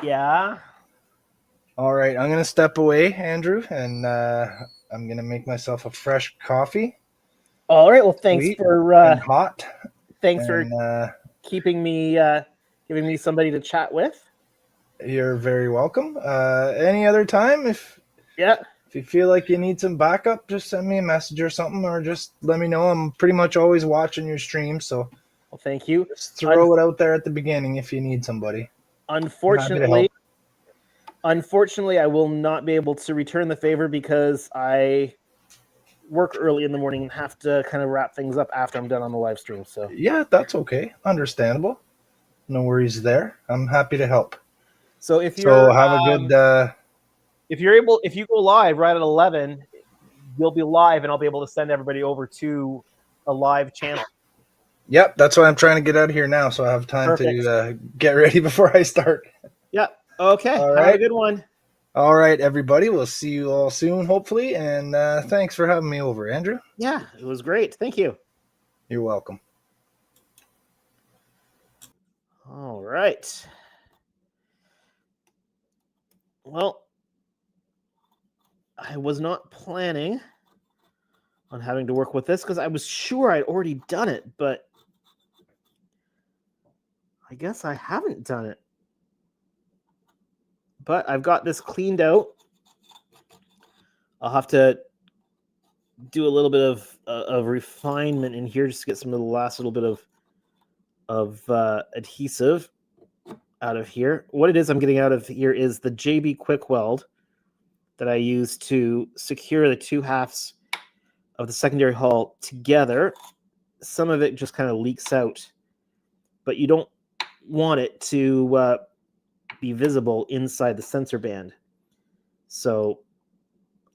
Yeah. All right, I'm going to step away, Andrew, and I'm going to make myself a fresh coffee. All right. Well, thanks Sweet for and hot. thanks And, for keeping me giving me somebody to chat with. you're very welcome. Any other time, if you feel like you need some backup, just send me a message or something, or just let me know. I'm pretty much always watching your stream, so Well, thank you. just throw it out there at the beginning if you need somebody. Unfortunately, I will not be able to return the favor because I work early in the morning and have to kind of wrap things up after I'm done on the live stream. So Yeah, that's okay. Understandable. No worries there. I'm happy to help. So if you're have a good. If you go live right at 11, you'll be live, and I'll be able to send everybody over to a live channel. Yep, that's why I'm trying to get out of here now, so I have time to get ready before I start. Yeah. Okay. All right. Have a good one. All right, everybody. We'll see you all soon, hopefully. And thanks for having me over, Andrew. Yeah, it was great. Thank you. You're welcome. All right. Well, I was not planning on having to work with this because I was sure I'd already done it, but I guess I haven't done it. But I've got this cleaned out. I'll have to do a little bit of refinement in here just to get some of the last little bit of adhesive out of here. What it is I'm getting out of here is the JB Quick Weld that I use to secure the two halves of the secondary hull together. Some of it just kind of leaks out, but you don't want it to be visible inside the sensor band. So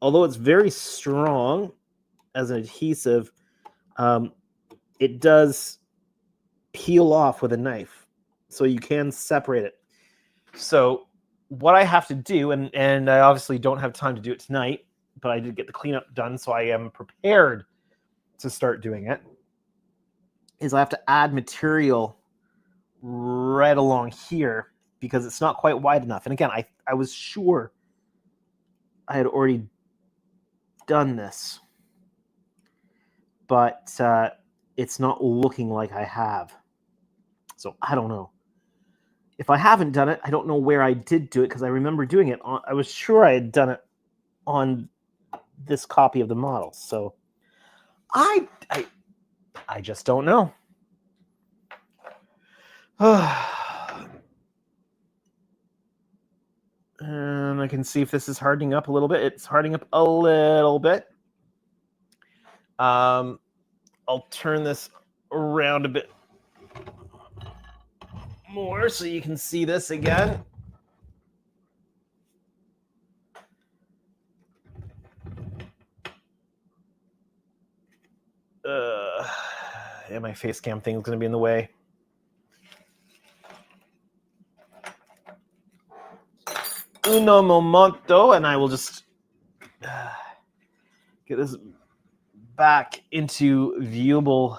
although it's very strong as an adhesive, it does peel off with a knife, so you can separate it. So what I have to do, and I obviously don't have time to do it tonight, but I did get the cleanup done, so I am prepared to start doing it, is I have to add material right along here because it's not quite wide enough. And again, I was sure I had already done this, but it's not looking like I have. So I don't know. If I haven't done it, I don't know where I did do it because I remember doing it on, I was sure I had done it on this copy of the model. So I just don't know. And I can see if this is hardening up a little bit. It's hardening up a little bit. I'll turn this around a bit more so you can see this again. Yeah, my face cam thing is going to be in the way. uno momento, and I will just get this back into viewable.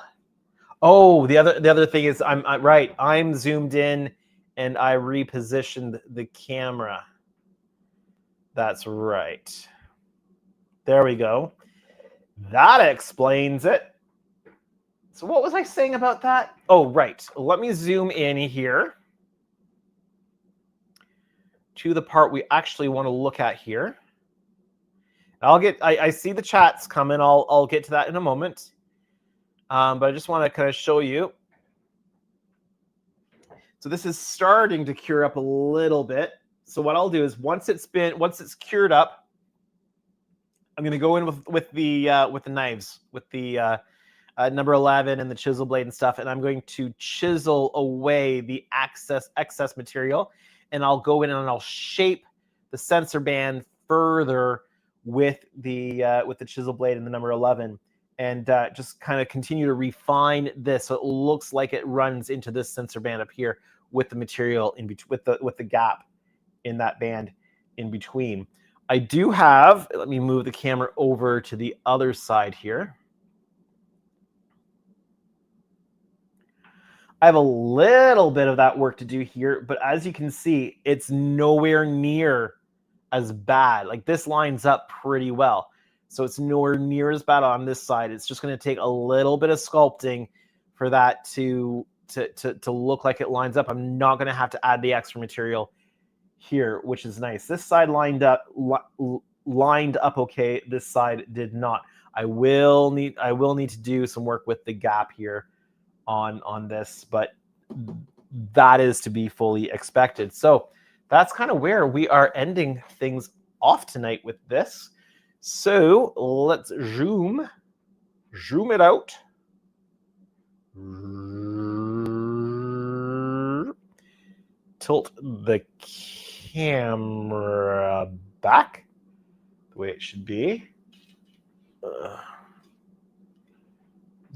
Oh, the other thing is I'm right. I'm zoomed in, and I repositioned the camera. That's right. There we go. That explains it. So what was I saying about that? Oh, right. Let me zoom in here to the part we actually want to look at here. I see the chats coming. I'll get to that in a moment. But I just want to kind of show you. So this is starting to cure up a little bit. So what I'll do is once it's cured up, I'm going to go in with the knives, with the number 11 and the chisel blade and stuff, and I'm going to chisel away the excess material, and I'll go in and I'll shape the sensor band further with the chisel blade and the number 11, and just kind of continue to refine this so it looks like it runs into this sensor band up here with the material in between, with the gap in that band in between. I do have, let me move the camera over to the other side here. I have a little bit of that work to do here, but as you can see, it's nowhere near as bad. Like, this lines up pretty well. So it's nowhere near as bad on this side. It's just going to take a little bit of sculpting for that to look like it lines up. I'm not going to have to add the extra material here, which is nice. This side lined up okay. This side did not. I will need to do some work with the gap here on this, but that is to be fully expected. So that's kind of where we are ending things off tonight with this. So let's zoom it out. Tilt the camera back the way it should be.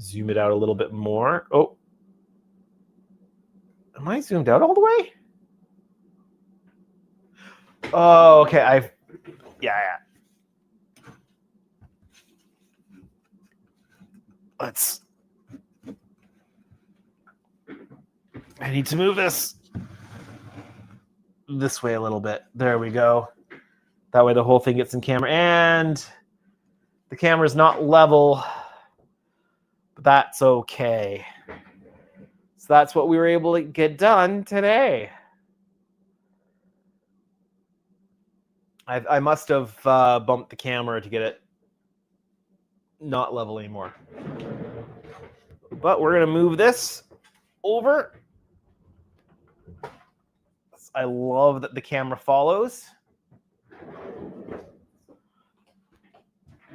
Zoom it out a little bit more. Oh, am I zoomed out all the way? Oh, okay. Yeah. I need to move this way a little bit. There we go. That way the whole thing gets in camera, and the camera's not level, but that's okay. So that's what we were able to get done today. I must have bumped the camera to get it not level anymore. But we're going to move this over. I love that the camera follows.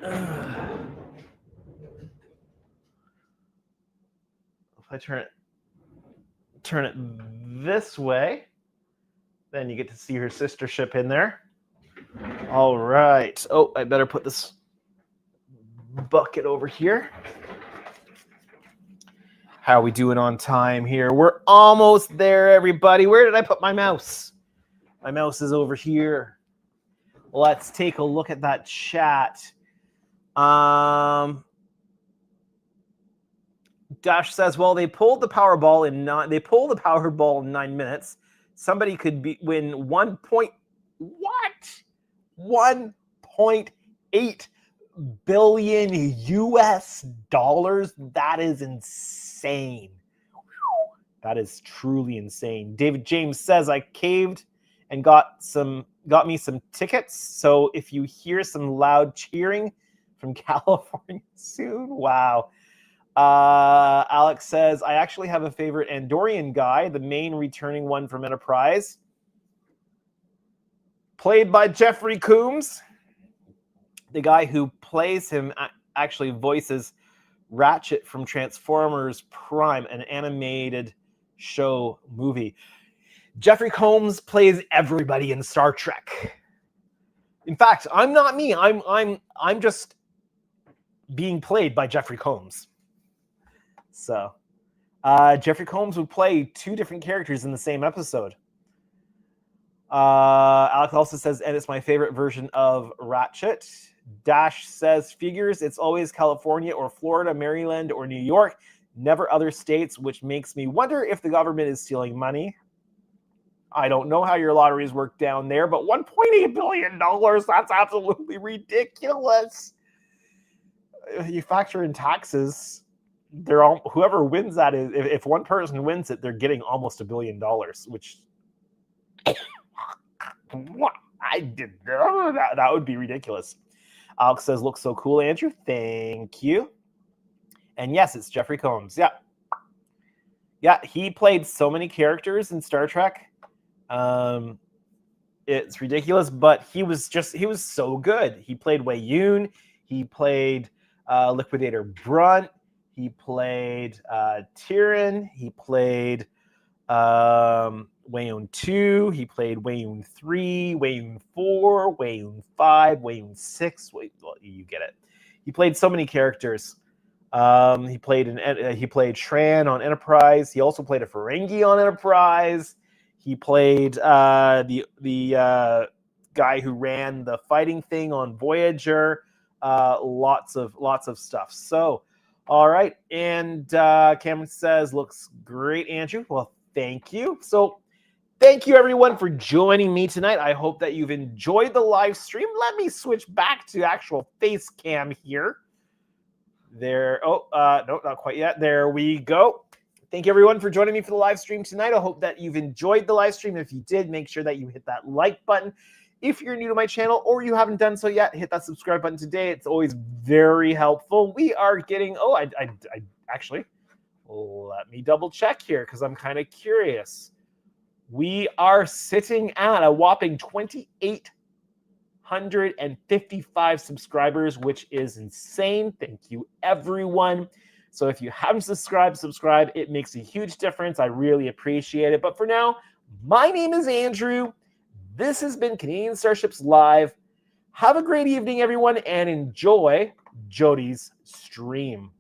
If I turn it this way, then you get to see her sister ship in there. All right. Oh, I better put this bucket over here. How are we doing on time here? We're almost there, everybody. Where did I put my mouse? My mouse is over here. Let's take a look at that chat. Dash says, well, they pulled the Powerball in 9 minutes. Somebody could win 1.8 billion US dollars. That is insane. That is truly insane. David James says, I caved and got me some tickets. So if you hear some loud cheering from California soon, wow. Alex says, I actually have a favorite Andorian guy, the main returning one from Enterprise, played by Jeffrey Combs. The guy who plays him actually voices Ratchet from Transformers Prime, an animated show movie. Jeffrey Combs plays everybody in Star Trek. In fact, I'm not me. I'm just being played by Jeffrey Combs. So, Jeffrey Combs would play two different characters in the same episode. Alex also says, and it's my favorite version of Ratchet. Dash says, figures it's always California or Florida, Maryland or New York, never other states, which makes me wonder if the government is stealing money. I don't know how your lotteries work down there, but $1.8 billion, that's absolutely ridiculous. You factor in taxes, whoever wins that is, if one person wins it, they're getting almost $1 billion, which that would be ridiculous. Alex says, looks so cool, Andrew. Thank you. And yes, it's Jeffrey Combs. Yeah, he played so many characters in Star Trek. It's ridiculous, but he was so good. He played Wei Yun. He played Liquidator Brunt. He played Tyrion. He played Wei-Yun 2. He played Wei-Yun 3, Wei-Yun 4, Wei-Yun 5, Wei-Yun 6. Well, you get it. He played so many characters. He played Shran on Enterprise. He also played a Ferengi on Enterprise. He played the guy who ran the fighting thing on Voyager. Lots of stuff. So, all right. And Cameron says, looks great, Andrew. Well, thank you. So, thank you everyone for joining me tonight. I hope that you've enjoyed the live stream. Let me switch back to actual face cam here. There. Oh, no, not quite yet. There we go. Thank you everyone for joining me for the live stream tonight. I hope that you've enjoyed the live stream. If you did, make sure that you hit that like button. If you're new to my channel or you haven't done so yet, hit that subscribe button today. It's always very helpful. We are getting, I actually, let me double check here because I'm kind of curious. We are sitting at a whopping 2,855 subscribers, which is insane. Thank you, everyone. So if you haven't subscribe. It makes a huge difference. I really appreciate it. But for now, my name is Andrew. This has been Canadian Starships Live. Have a great evening, everyone, and enjoy Jody's stream.